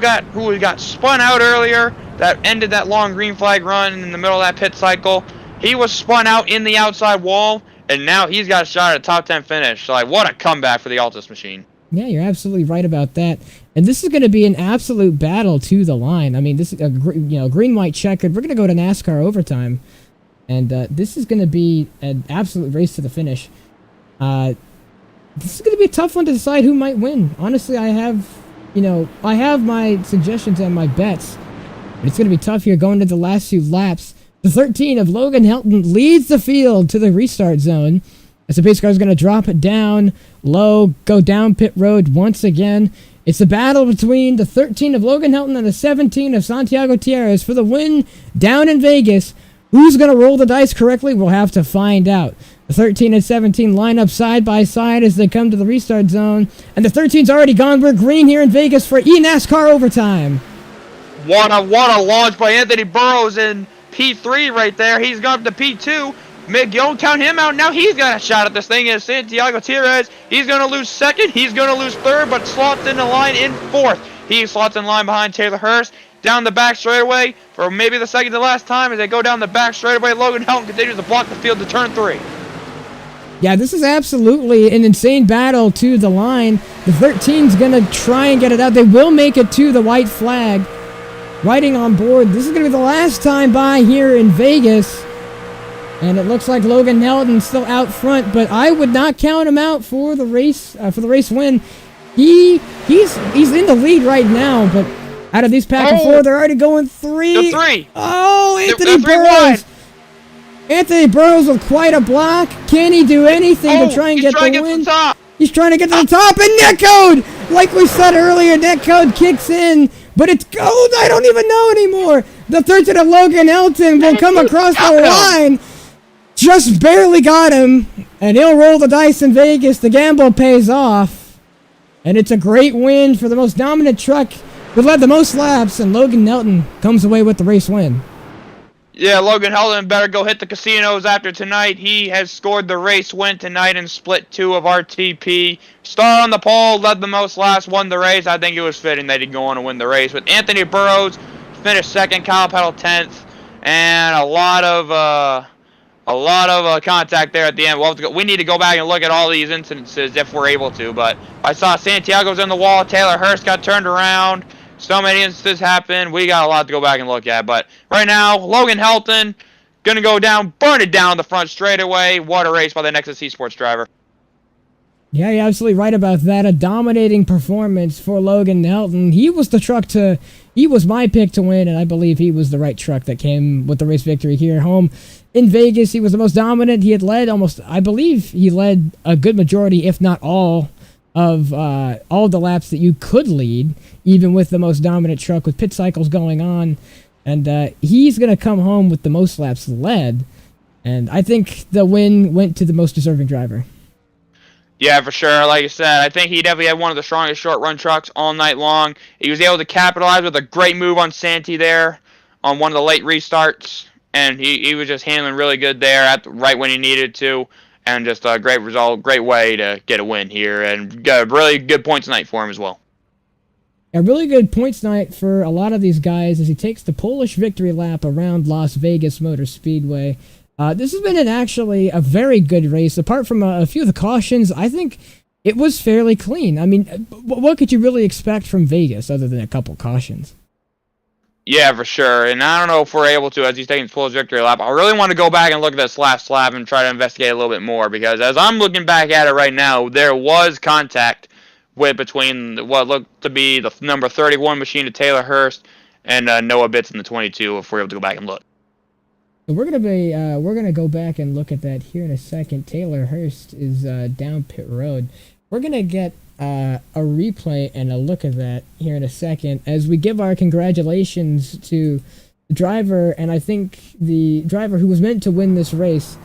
got spun out earlier, that ended that long green flag run in the middle of that pit cycle. He was spun out in the outside wall, and now he's got a shot at a top 10 finish. So, what a comeback for the Altus machine. Yeah, you're absolutely right about that. And this is going to be an absolute battle to the line. I mean, this is a green-white checkered. We're going to go to NASCAR overtime, and this is going to be an absolute race to the finish. This is going to be a tough one to decide who might win. Honestly, I have my suggestions and my bets, but it's going to be tough here going into the last few laps. The 13 of Logan Helton leads the field to the restart zone, as the pace car is going to drop it down low, go down pit road once again. It's a battle between the 13 of Logan Helton and the 17 of Santiago Gutierrez for the win down in Vegas. Who's going to roll the dice correctly? We'll have to find out. The 13 and 17 line up side by side as they come to the restart zone. And the 13's already gone. We're green here in Vegas for eNASCAR overtime. What a launch by Anthony Burrows in P3 right there. He's gone up to P2. Don't count him out. Now he's got a shot at this thing. Is Santiago Gutierrez. He's going to lose second. He's going to lose third, but slots in the line in fourth. He slots in line behind Taylor Hurst. Down the back straightaway for maybe the second to last time as they go down the back straightaway. Logan Helton continues to block the field to turn 3. Yeah, this is absolutely an insane battle to the line. The 13's going to try and get it out. They will make it to the white flag. Riding on board. This is going to be the last time by here in Vegas. And it looks like Logan Helton's still out front, but I would not count him out for the race win. He's in the lead right now, but out of these pack of 4, they're already going 3. The 3. Oh, Anthony Burrows. Anthony Burrows with quite a block. Can he do anything to try and get the win? He's trying to get to the top, and netcode! Like we said earlier, netcode kicks in, but it's gold. I don't even know anymore. The 13 of Logan Helton will come across the line. Just barely got him, and he'll roll the dice in Vegas. The gamble pays off, and it's a great win for the most dominant truck who led the most laps, and Logan Helton comes away with the race win. Yeah, Logan Helton better go hit the casinos after tonight. He has scored the race win tonight in split 2 of RTP. Star on the pole, led the most laps, won the race. I think it was fitting that he'd go on and win the race. With Anthony Burrows finished second, Kyle Pettle 10th, and a lot of contact there at the end. We need to go back and look at all these incidences if we're able to. But I saw Santiago's in the wall. Taylor Hurst got turned around. So many instances happened. We got a lot to go back and look at. But right now, Logan Helton going to go down, burn it down the front straightaway. What a race by the Nexus Esports driver. Yeah, you're absolutely right about that. A dominating performance for Logan Helton. He was my pick to win, and I believe he was the right truck that came with the race victory here at home. In Vegas, he was the most dominant. He had led I believe he led a good majority, if not all of the laps that you could lead, even with the most dominant truck with pit cycles going on. And he's going to come home with the most laps led. And I think the win went to the most deserving driver. Yeah, for sure. Like I said, I think he definitely had one of the strongest short-run trucks all night long. He was able to capitalize with a great move on Santi there on one of the late restarts. And he was just handling really good there right when he needed to. And just a great result, great way to get a win here. And got a really good points night for him as well. A really good points night for a lot of these guys as he takes the Polish victory lap around Las Vegas Motor Speedway. This has been actually a very good race. Apart from a few of the cautions, I think it was fairly clean. I mean, what could you really expect from Vegas other than a couple cautions? Yeah, for sure. And I don't know if we're able to, as he's taking full victory lap. I really want to go back and look at this last lap and try to investigate a little bit more, because as I'm looking back at it right now, there was contact between what looked to be the number 31 machine of Taylor Hurst and Noah Bitts in the 22, if we're able to go back and look. So we're gonna go back and look at that here in a second. Taylor Hurst is down pit road. We're gonna get a replay and a look at that here in a second as we give our congratulations to the driver, and I think the driver who was meant to win this race.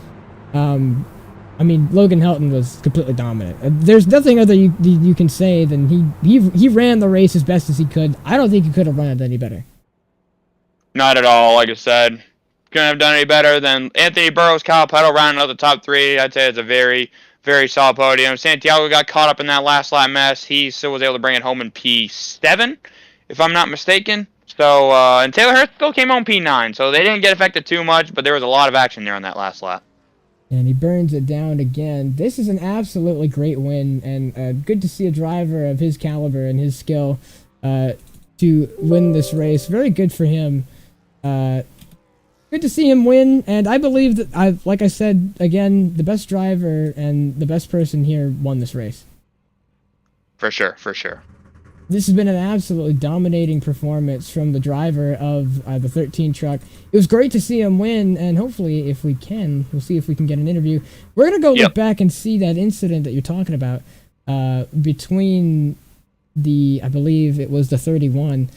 I mean, Logan Helton was completely dominant. There's nothing other you can say than he ran the race as best as he could. I don't think he could have run it any better. Not at all, like I said. Couldn't have done any better than Anthony Burrows, Kyle Pettle rounding out the top three. I'd say it's a very, very solid podium. Santiago got caught up in that last lap mess. He still was able to bring it home in P7, if I'm not mistaken. So, and Taylor Hurst still came home P9, so they didn't get affected too much, but there was a lot of action there on that last lap. And he burns it down again. This is an absolutely great win, and good to see a driver of his caliber and his skill to win this race. Very good for him. Good to see him win, and I believe that, like I said, again, the best driver and the best person here won this race. For sure, for sure. This has been an absolutely dominating performance from the driver of the 13 truck. It was great to see him win, and hopefully, if we can, we'll see if we can get an interview. We're going to go look back and see that incident that you're talking about between I believe it was the 31.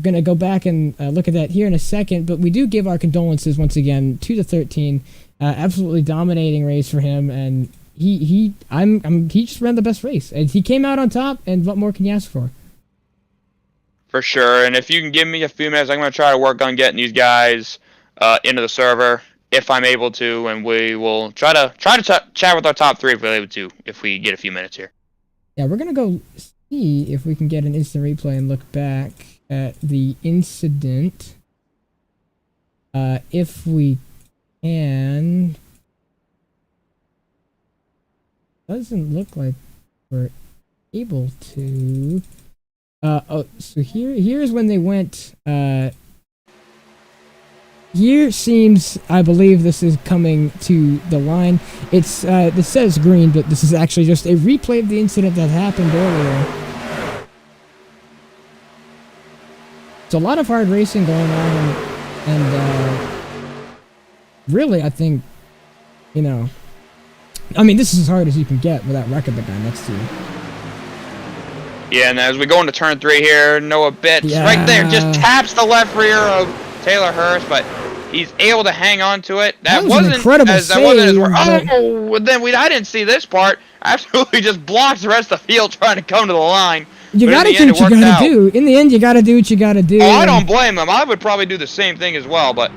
Going to go back and look at that here in a second, but we do give our condolences once again to the 13. Absolutely dominating race for him, and he just ran the best race, and he came out on top. And what more can you ask for? For sure. And if you can give me a few minutes, I'm going to try to work on getting these guys into the server if I'm able to, and we will try to chat with our top three if we're able to, if we get a few minutes here. Yeah, we're going to go see if we can get an instant replay and look back at the incident. If we can. Doesn't look like we're able to. So here's when they went. Here seems, I believe this is coming to the line. This says green, but this is actually just a replay of the incident that happened earlier. So a lot of hard racing going on, and really, I think, I mean, this is as hard as you can get without wrecking the guy next to you. Yeah, and as we go into turn 3 here, Noah Bitts right there just taps the left rear of Taylor Hurst, but he's able to hang on to it. That wasn't an incredible save. I didn't see this part. Absolutely just blocks the rest of the field trying to come to the line. You gotta do what you gotta do. In the end, you gotta do what you gotta do. Oh, I don't blame him. I would probably do the same thing as well, but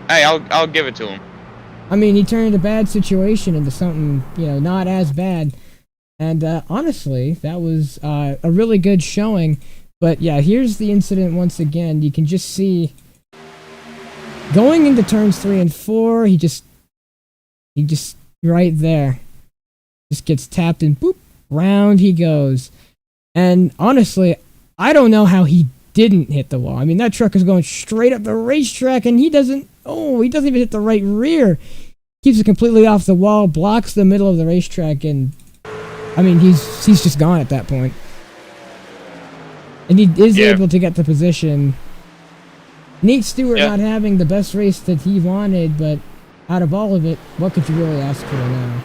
hey, I'll give it to him. I mean, he turned a bad situation into something, not as bad. And honestly, that was a really good showing. But yeah, here's the incident once again. You can just see going into turns 3 and 4, he just right there just gets tapped and boop, round he goes. And honestly, I don't know how he didn't hit the wall. I mean, that truck is going straight up the racetrack, and he doesn't even hit the right rear. Keeps it completely off the wall, blocks the middle of the racetrack, and I mean, he's just gone at that point. And he is able to get the position. Nate Stewart not having the best race that he wanted, but out of all of it, what could you really ask for now?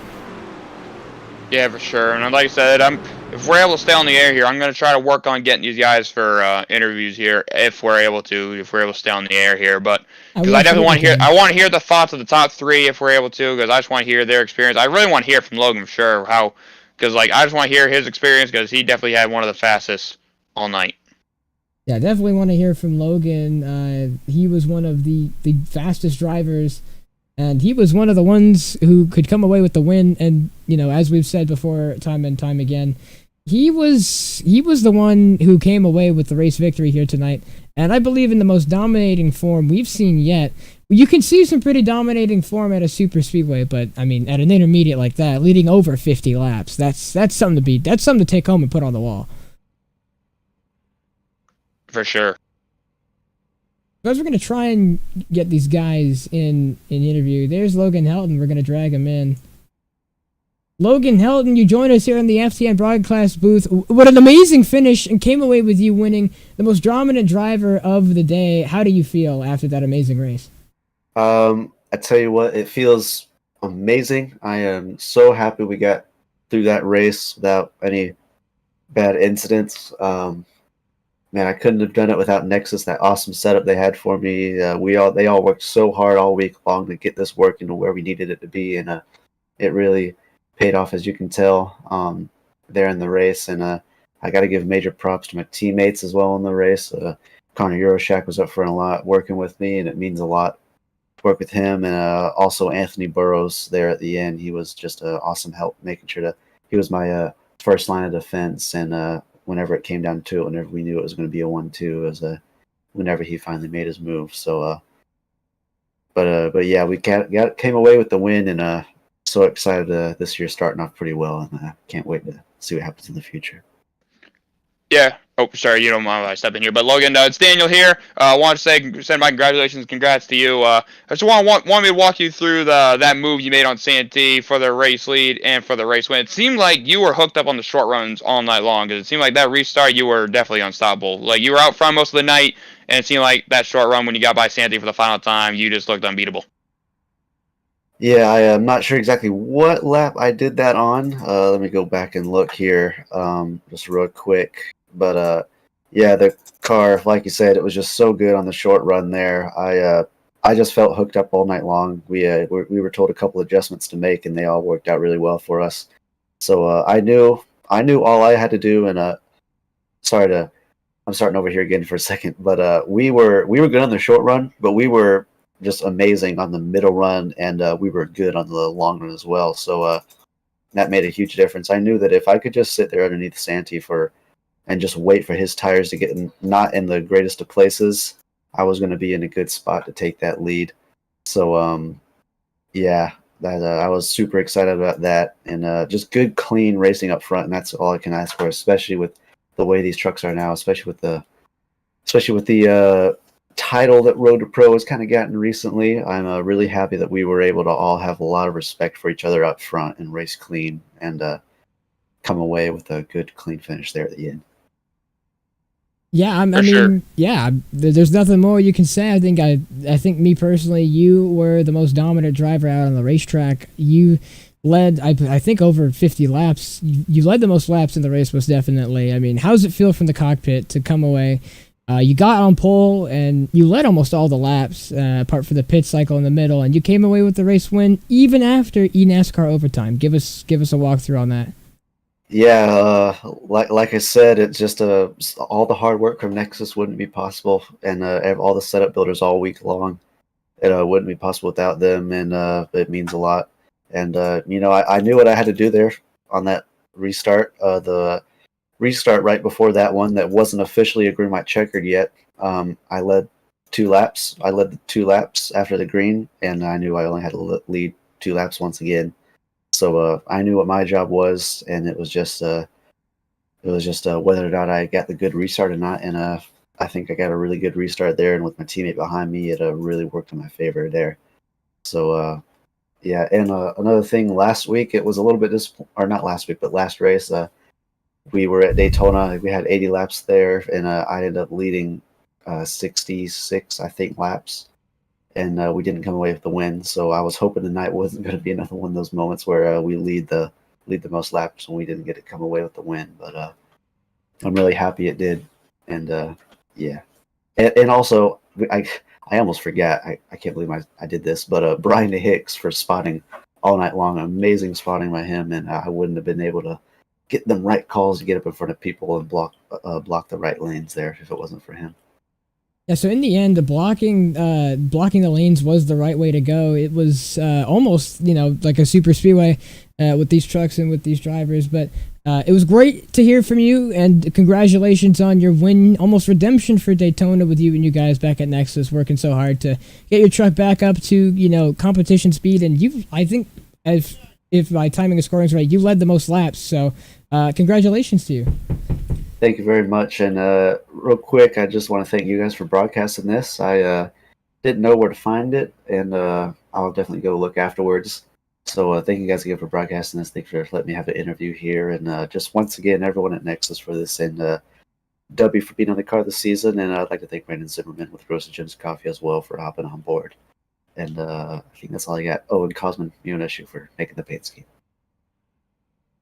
Yeah, for sure. And like I said, if we're able to stay on the air here, I'm going to try to work on getting these guys for interviews here, if we're able to stay on the air here. But because I definitely want to hear the thoughts of the top 3 if we're able to, because I just want to hear their experience. I really want to hear from Logan for sure, because I just want to hear his experience, because he definitely had one of the fastest all night. Yeah, definitely want to hear from Logan. He was one of the fastest drivers, and he was one of the ones who could come away with the win. And as we've said before, time and time again, he was the one who came away with the race victory here tonight. And I believe in the most dominating form we've seen yet, You can see some pretty dominating form at a super speedway, but I mean, at an intermediate like that, leading over 50 laps, that's something to take home and put on the wall. For sure. Because we're gonna try and get these guys in interview. There's Logan Helton. We're gonna drag him in. Logan Helton, you joined us here in the FTN broadcast booth. What an amazing finish, and came away with you winning the most dominant driver of the day. How do you feel after that amazing race? I tell you what, it feels amazing. I am so happy we got through that race without any bad incidents. Man, I couldn't have done it without Nexus, that awesome setup they had for me. They all worked so hard all week long to get this working to where we needed it to be, and it really paid off, as you can tell, there in the race. And I got to give major props to my teammates as well in the race. Connor Euroshak was up front a lot working with me, and it means a lot to work with him. And also Anthony Burrows there at the end. He was just awesome help, making sure that he was my first line of defense. And whenever it came down to it, whenever we knew it was going to be a 1-2, whenever he finally made his move. So, but yeah, we came away with the win, and so excited this year starting off pretty well, and can't wait to see what happens in the future. Yeah. Oh, sorry, you don't mind if I step in here. But Logan, it's Daniel here. I want to send my congratulations, congrats to you. I just want me to walk you through that move you made on Santee for the race lead and for the race win. It seemed like you were hooked up on the short runs all night long, because it seemed like that restart you were definitely unstoppable. Like, you were out front most of the night, and it seemed like that short run when you got by Santee for the final time, you just looked unbeatable. Yeah, I am not sure exactly what lap I did that on. Let me go back and look here, just real quick. But yeah, the car, like you said, it was just so good on the short run there. I just felt hooked up all night long. We were told a couple adjustments to make, and they all worked out really well for us. So I knew all I had to do. And I'm starting over here again for a second. But we were good on the short run, but we were just amazing on the middle run, and we were good on the long run as well. So that made a huge difference. I knew that if I could just sit there underneath Santee and just wait for his tires to get not in the greatest of places, I was going to be in a good spot to take that lead. So yeah, I was super excited about that, and just good, clean racing up front, and that's all I can ask for, especially with the way these trucks are now, especially with the title that Road to Pro has kind of gotten recently. I'm really happy that we were able to all have a lot of respect for each other up front and race clean, and come away with a good, clean finish there at the end. Yeah, I mean, yeah, there's nothing more you can say. I think me personally, you were the most dominant driver out on the racetrack. You led, I think, over 50 laps. You led the most laps in the race, most definitely. I mean, how does it feel from the cockpit to come away? You got on pole, and you led almost all the laps, apart from the pit cycle in the middle, and you came away with the race win, even after eNASCAR overtime. Give us a walkthrough on that. Yeah, like I said, it's just all the hard work from Nexus wouldn't be possible, and all the setup builders all week long, it wouldn't be possible without them, and it means a lot. And I knew what I had to do there on that restart. The restart right before that one that wasn't officially a green white checkered yet. I led 2 laps. I led the 2 laps after the green, and I knew I only had to lead 2 laps once again. So I knew what my job was, and it was just whether or not I got the good restart or not. And I think I got a really good restart there, and with my teammate behind me, it really worked in my favor there. So yeah, and another thing, last week it was a little bit or not last week, but last race, we were at Daytona. We had 80 laps there, and I ended up leading 66, I think, laps. And we didn't come away with the win, so I was hoping tonight wasn't going to be another one of those moments where we lead the most laps and we didn't get to come away with the win. But I'm really happy it did, and yeah, and also I almost forgot. I can't believe I did this, but Brian Hicks for spotting all night long, amazing spotting by him, and I wouldn't have been able to get them right calls to get up in front of people and block the right lanes there if it wasn't for him. Yeah, so in the end, blocking the lanes was the right way to go. It was almost, like a super speedway with these trucks and with these drivers. But It was great to hear from you, and congratulations on your win, almost redemption for Daytona with you and you guys back at Nexus, working so hard to get your truck back up to, competition speed. And I think, if my timing and scoring is right, you led the most laps. So, congratulations to you. Thank you very much. And real quick, I just want to thank you guys for broadcasting this. I didn't know where to find it, and I'll definitely go look afterwards. So thank you guys again for broadcasting this. Thank you for letting me have an interview here. And just once again, everyone at Nexus for this. And W for being on the car this season. And I'd like to thank Brandon Zimmerman with Roast and Jim's Coffee as well for hopping on board. And I think that's all I got. Oh, and Cosman Munishu for making the paint scheme.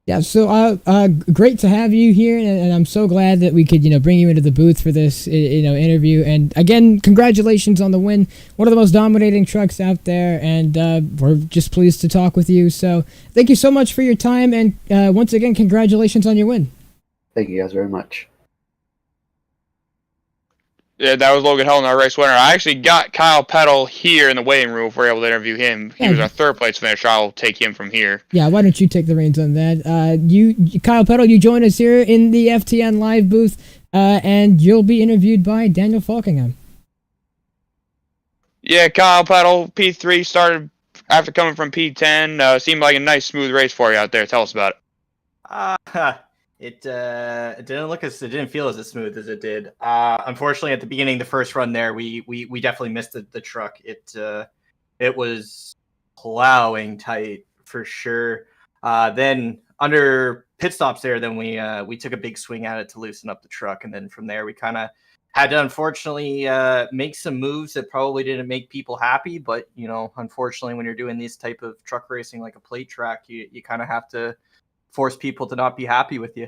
Yeah, so great to have you here, and I'm so glad that we could, bring you into the booth for this, interview. And again, congratulations on the win. One of the most dominating trucks out there, and we're just pleased to talk with you. So thank you so much for your time, and once again, congratulations on your win. Thank you guys very much. Yeah, that was Logan Hell in our race winner. I actually got Kyle Peddle here in the waiting room if we're able to interview him. He was our third place finisher. I'll take him from here. Yeah, why don't you take the reins on that? Kyle Peddle, you join us here in the FTN live booth, and you'll be interviewed by Daniel Falkingham. Yeah, Kyle Peddle, P3, started after coming from P10. Seemed like a nice, smooth race for you out there. Tell us about it. It didn't feel as smooth as it did. Unfortunately, at the beginning, the first run there, we definitely missed the truck. It was plowing tight for sure. Then under pit stops there, then we took a big swing at it to loosen up the truck, and then from there we kind of had to unfortunately make some moves that probably didn't make people happy. But unfortunately, when you're doing this type of truck racing like a plate track, you kind of have to force people to not be happy with you.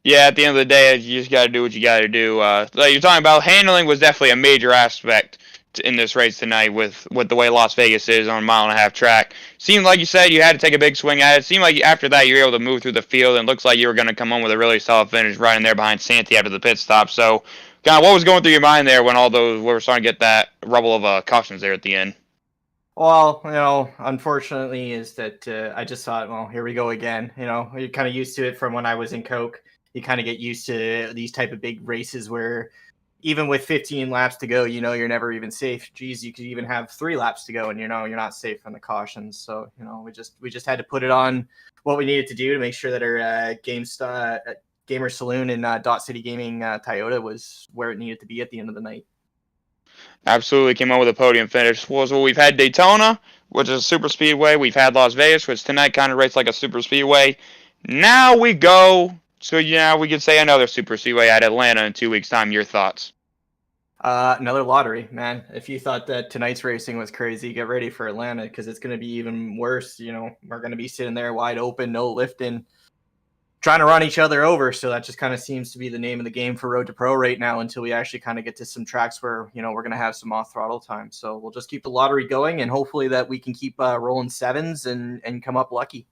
Yeah, at the end of the day, you just got to do what you got to do. Like you're talking about, handling was definitely a major aspect in this race tonight with the way Las Vegas is on a 1.5 mile track. Seemed like you said you had to take a big swing at it. Seemed like after that you were able to move through the field, and looks like you were going to come home with a really solid finish right in there behind Santi after the pit stop. So, kind of what was going through your mind there when we were starting to get that rubble of cautions there at the end? Well, unfortunately is that I just thought, well, here we go again. You're kind of used to it from when I was in Coke. You kind of get used to these type of big races where even with 15 laps to go, you're never even safe. Geez, you could even have 3 laps to go and you're not safe from the cautions. So, we just had to put it on what we needed to do to make sure that our Gamer Saloon and Dot City Gaming Toyota was where it needed to be at the end of the night. Absolutely came out with a podium finish. Well, we've had Daytona, which is a super speedway. We've had Las Vegas, which tonight kind of raced like a super speedway. Now we go to, we could say another super speedway at Atlanta in 2 weeks' time. Your thoughts? Another lottery, man. If you thought that tonight's racing was crazy, get ready for Atlanta because it's going to be even worse. We're going to be sitting there wide open, no lifting, trying to run each other over. So that just kind of seems to be the name of the game for Road to Pro right now until we actually kind of get to some tracks where, we're going to have some off throttle time. So we'll just keep the lottery going and hopefully that we can keep rolling 7s and come up lucky.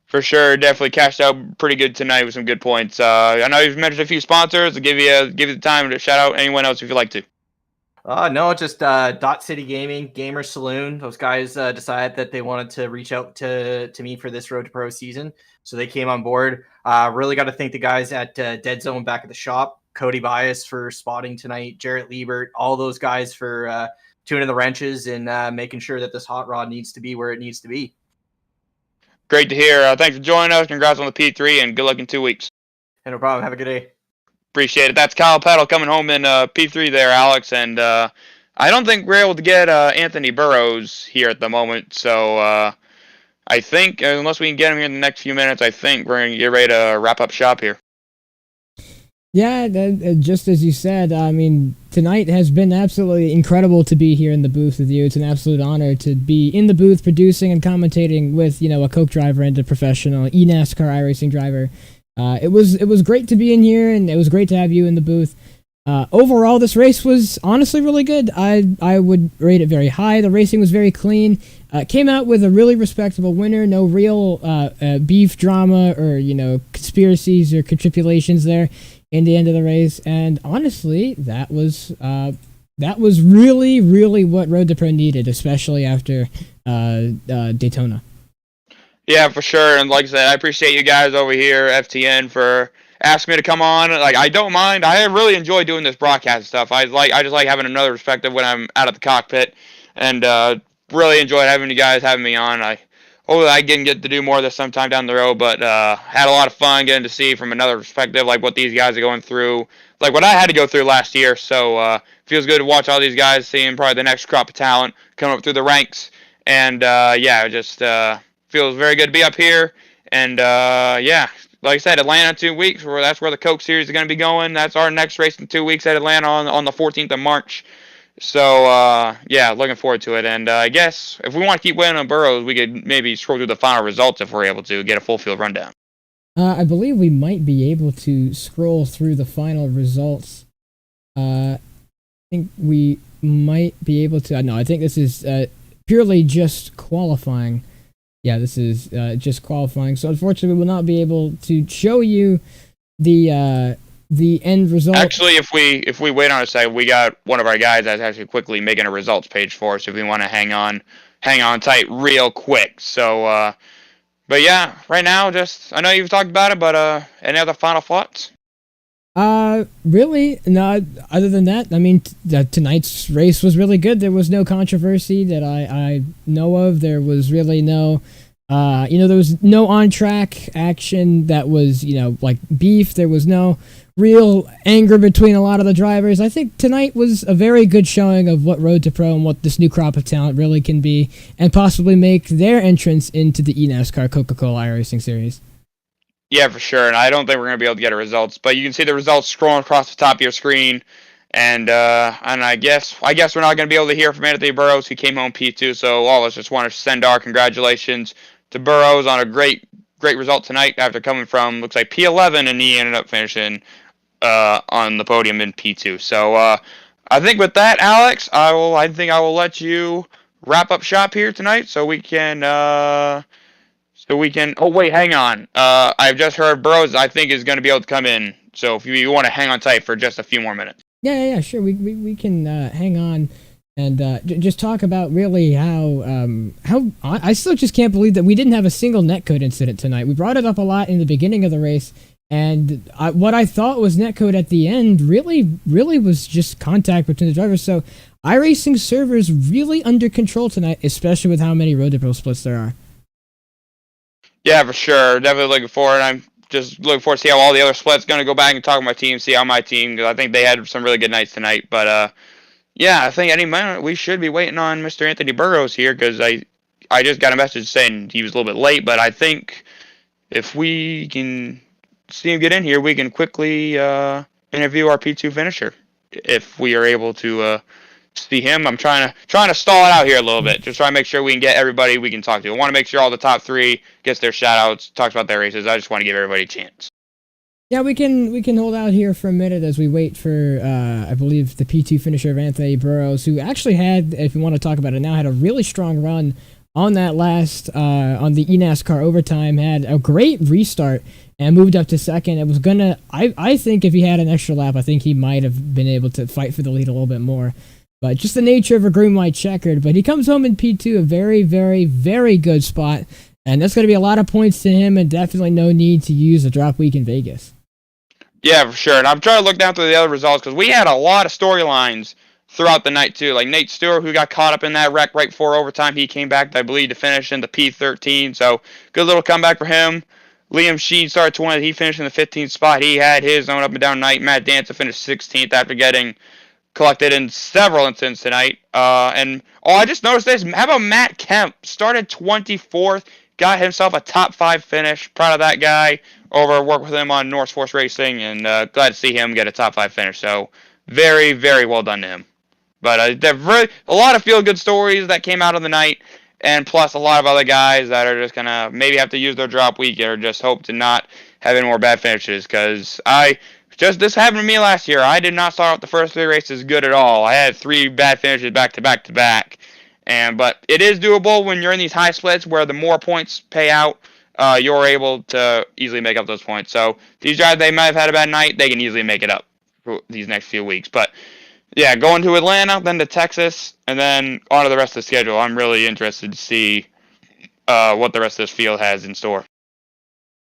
For sure, definitely cashed out pretty good tonight with some good points. I know you've mentioned a few sponsors. I'll give you the time to shout out anyone else if you'd like to. No, just Dot City Gaming, Gamer Saloon. Those guys decided that they wanted to reach out to me for this Road to Pro season. So they came on board. Really got to thank the guys at Dead Zone back at the shop. Cody Bias for spotting tonight. Jarrett Liebert, all those guys for tuning the wrenches and making sure that this hot rod needs to be where it needs to be. Great to hear. Thanks for joining us. Congrats on the P3 and good luck in 2 weeks. Hey, no problem. Have a good day. Appreciate it. That's Kyle Peddle coming home in P3 there, Alex. And I don't think we're able to get Anthony Burrows here at the moment. So I think, unless we can get him here in the next few minutes, I think we're going to get ready to wrap up shop here. Yeah, just as you said, tonight has been absolutely incredible to be here in the booth with you. It's an absolute honor to be in the booth producing and commentating with, a Coke driver and a professional eNASCAR iRacing driver. It was great to be in here, and it was great to have you in the booth. Overall, this race was honestly really good. I would rate it very high. The racing was very clean. Came out with a really respectable winner. No real beef drama or conspiracies or contribulations there in the end of the race. And honestly, that was really, really what Road to Pro needed, especially after Daytona. Yeah, for sure. And like I said, I appreciate you guys over here, FTN, for asking me to come on. Like, I don't mind. I really enjoy doing this broadcast stuff. I just like having another perspective when I'm out of the cockpit, and really enjoyed having you guys having me on. Hopefully I can get to do more of this sometime down the road, but had a lot of fun getting to see from another perspective, like what these guys are going through, like what I had to go through last year. So feels good to watch all these guys, seeing probably the next crop of talent come up through the ranks, and yeah, just. Feels very good to be up here. And yeah, like I said, Atlanta in 2 weeks. That's where the Coke Series is going to be going. That's our next race in 2 weeks at Atlanta on the 14th of March. So yeah, looking forward to it. And I guess if we want to keep waiting on Burrows, we could maybe scroll through the final results if we're able to get a full field rundown. I believe we might be able to scroll through the final results. I think we might be able to. No, I think this is purely just qualifying. Yeah, this is just qualifying. So unfortunately, we will not be able to show you the end result. Actually, if we wait on a second, we got one of our guys that's actually quickly making a results page for us. If we want to hang on tight real quick. So, but yeah, right now, just I know you've talked about it, but any other final thoughts? Really, no. Other than that, I mean, tonight's race was really good. There was no controversy that I know of. There was really no, there was no on-track action that was, like beef. There was no real anger between a lot of the drivers. I think tonight was a very good showing of what Road to Pro and what this new crop of talent really can be, and possibly make their entrance into the eNASCAR Coca-Cola iRacing Series. Yeah, for sure. And I don't think we're going to be able to get a results, but you can see the results scrolling across the top of your screen. And I guess we're not going to be able to hear from Anthony Burrows, who came home P2. So all of us just want to send our congratulations to Burrows on a great result tonight after coming from looks like P11, and he ended up finishing on the podium in P2. So I think with that, Alex, I think I will let you wrap up shop here tonight, so we can. Oh wait, hang on. I've just heard Burrows, I think, is going to be able to come in. So if you want to hang on tight for just a few more minutes. Yeah, sure. We can hang on and just talk about really how I still just can't believe that we didn't have a single netcode incident tonight. We brought it up a lot in the beginning of the race, and what I thought was netcode at the end really was just contact between the drivers. So iRacing servers really under control tonight, especially with how many Road to Pro splits there are. Yeah, for sure. Definitely looking forward. I'm just looking forward to see how all the other splits going to go back and talk with my team, see how my team, because I think they had some really good nights tonight. But yeah, I think any moment we should be waiting on Mr. Anthony Burrows here, because I just got a message saying he was a little bit late, but I think if we can see him get in here, we can quickly interview our P2 finisher if we are able to see him. I'm trying to stall it out here a little bit, just trying to make sure we can get everybody we can talk to. I want to make sure all the top three gets their shout outs, talks about their races. I just want to give everybody a chance. Yeah, we can hold out here for a minute as we wait for I believe the P2 finisher of Anthony Burrows, who actually had, if you want to talk about it now, had a really strong run on that last on the eNASCAR overtime, had a great restart and moved up to second. It was gonna I think if he had an extra lap, I think he might have been able to fight for the lead a little bit more. But just the nature of a green-white checkered. But he comes home in P2, a very, very, very good spot. And that's going to be a lot of points to him, and definitely no need to use a drop week in Vegas. Yeah, for sure. And I'm trying to look down through the other results, because we had a lot of storylines throughout the night, too. Like Nate Stewart, who got caught up in that wreck right before overtime. He came back, I believe, to finish in the P13. So good little comeback for him. Liam Sheen started 20th. He finished in the 15th spot. He had his own up and down night. Matt Danza finished 16th after getting collected in several incidents tonight. And I just noticed this. How about Matt Kemp? Started 24th, got himself a top 5 finish. Proud of that guy. Worked with him on North Force Racing, and glad to see him get a top 5 finish. So very, very well done to him. But a lot of feel-good stories that came out of the night, and plus a lot of other guys that are just going to maybe have to use their drop week or just hope to not have any more bad finishes, because this happened to me last year. I did not start out the first 3 races good at all. I had 3 bad finishes back to back to back. But it is doable when you're in these high splits where the more points pay out, you're able to easily make up those points. So these guys, they might have had a bad night. They can easily make it up for these next few weeks. But yeah, going to Atlanta, then to Texas, and then on to the rest of the schedule. I'm really interested to see what the rest of this field has in store.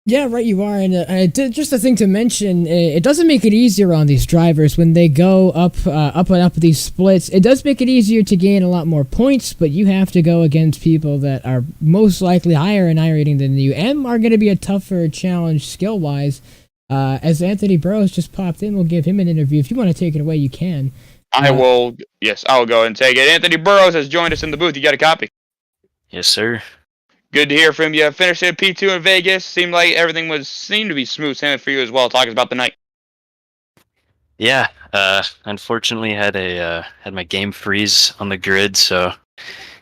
Yeah, right, you are. And just a thing to mention, it doesn't make it easier on these drivers when they go up and up these splits. It does make it easier to gain a lot more points, but you have to go against people that are most likely higher in iRating than you and are going to be a tougher challenge skill-wise. As Anthony Burrows just popped in, we'll give him an interview. If you want to take it away, you can. I will go and take it. Anthony Burrows has joined us in the booth. You got a copy? Yes, sir. Good to hear from you. Finished at P2 in Vegas. Seemed like everything seemed to be smooth sailing for you as well. Talk about the night. Yeah. Unfortunately, had my game freeze on the grid, so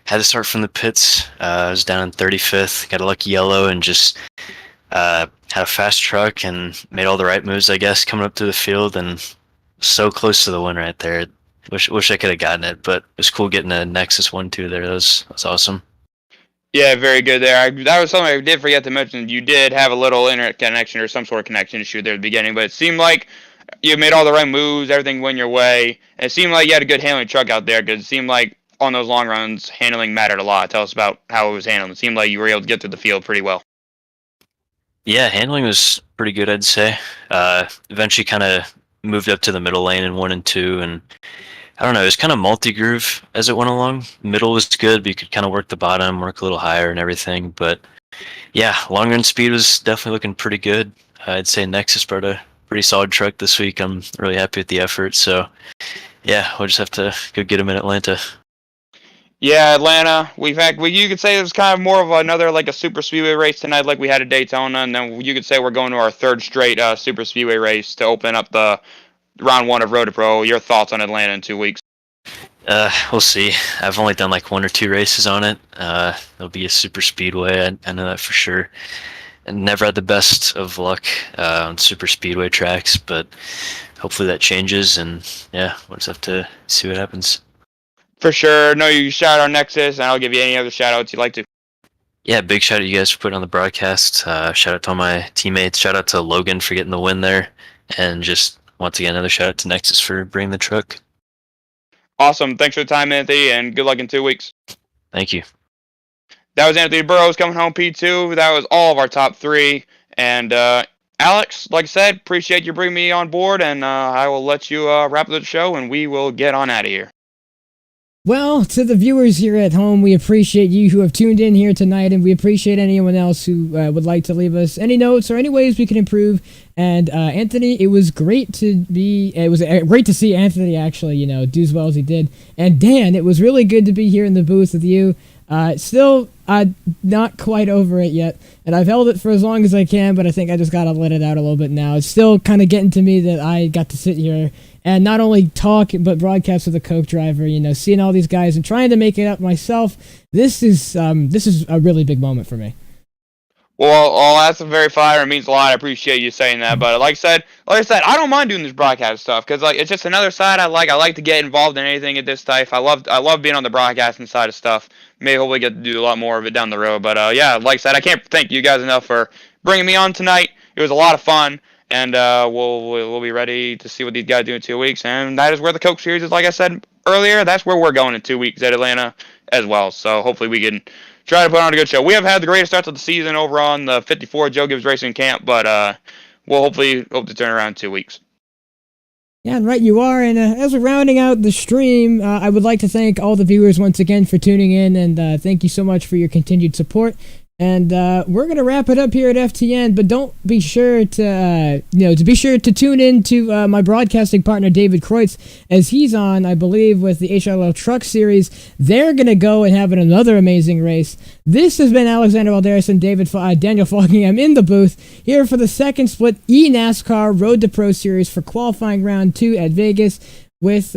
had to start from the pits. I was down in 35th. Got a lucky yellow and just had a fast truck and made all the right moves, I guess, coming up to the field and so close to the win right there. Wish I could have gotten it, but it was cool getting a Nexus 1-2 there. That was awesome. Yeah, very good there. That was something I did forget to mention. You did have a little internet connection or some sort of connection issue there at the beginning, but it seemed like you made all the right moves, everything went your way, and it seemed like you had a good handling truck out there because it seemed like on those long runs, handling mattered a lot. Tell us about how it was handled. It seemed like you were able to get through the field pretty well. Yeah, handling was pretty good, I'd say. Eventually kind of moved up to the middle lane in 1 and 2, and I don't know, it was kind of multi-groove as it went along. Middle was good, but you could kind of work the bottom, work a little higher and everything. But yeah, long run speed was definitely looking pretty good. I'd say Nexus brought a pretty solid truck this week. I'm really happy with the effort. So yeah, we'll just have to go get him in Atlanta. Yeah, Atlanta. You could say it was kind of more of another like a super speedway race tonight, like we had at Daytona, and then you could say we're going to our third straight super speedway race to open up the round 1 of Road to Pro. Your thoughts on Atlanta in 2 weeks? We'll see. I've only done like 1 or 2 races on it. It'll be a super speedway. I know that for sure. And never had the best of luck on super speedway tracks, but hopefully that changes. And yeah, we'll just have to see what happens. For sure. No, you shout out Nexus, and I'll give you any other shout outs you'd like to. Yeah, big shout out to you guys for putting on the broadcast. Shout out to all my teammates. Shout out to Logan for getting the win there. And just once again, another shout out to Nexus for bringing the truck. Awesome. Thanks for the time, Anthony, and good luck in 2 weeks. Thank you. That was Anthony Burrows coming home P2. That was all of our top 3. And Alex, like I said, appreciate you bringing me on board, and I will let you wrap up the show, and we will get on out of here. Well, to the viewers here at home, we appreciate you who have tuned in here tonight, and we appreciate anyone else who would like to leave us any notes or any ways we can improve. And Anthony, it was great to see Anthony actually, do as well as he did. And Dan, it was really good to be here in the booth with you. Still not quite over it yet, and I've held it for as long as I can, but I think I just gotta let it out a little bit now. It's still kind of getting to me that I got to sit here and not only talk but broadcast with a Coke driver, seeing all these guys and trying to make it up myself. This is a really big moment for me. Well, that's very fire. It means a lot. I appreciate you saying that. But like I said, I don't mind doing this broadcast stuff because it's just another side I like. I like to get involved in anything at this type. I love being on the broadcasting side of stuff. Maybe hopefully get to do a lot more of it down the road. But yeah, like I said, I can't thank you guys enough for bringing me on tonight. It was a lot of fun, and we'll be ready to see what these guys do in 2 weeks. And that is where the Coke Series is. Like I said earlier, that's where we're going in 2 weeks at Atlanta as well. So hopefully we can try to put on a good show. We have had the greatest start of the season over on the 54 Joe Gibbs Racing Camp, but we'll hope to turn around in 2 weeks. Yeah, right, you are. And as we're rounding out the stream, I would like to thank all the viewers once again for tuning in, and thank you so much for your continued support. And we're going to wrap it up here at FTN, but don't be sure to, tune in to my broadcasting partner, David Kreutz, as he's on, I believe, with the HLL Truck Series. They're going to go and have another amazing race. This has been Alexander Valderas and Daniel Foggingham in the booth here for the second split eNASCAR Road to Pro Series for qualifying round 2 at Vegas with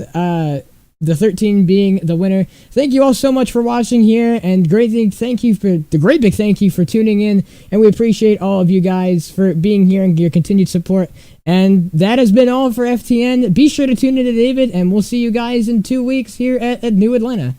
the 13 being the winner. Thank you all so much for watching here, and great big thank you for tuning in, and we appreciate all of you guys for being here and your continued support. And that has been all for FTN. Be sure to tune in to David, and we'll see you guys in 2 weeks here at New Atlanta.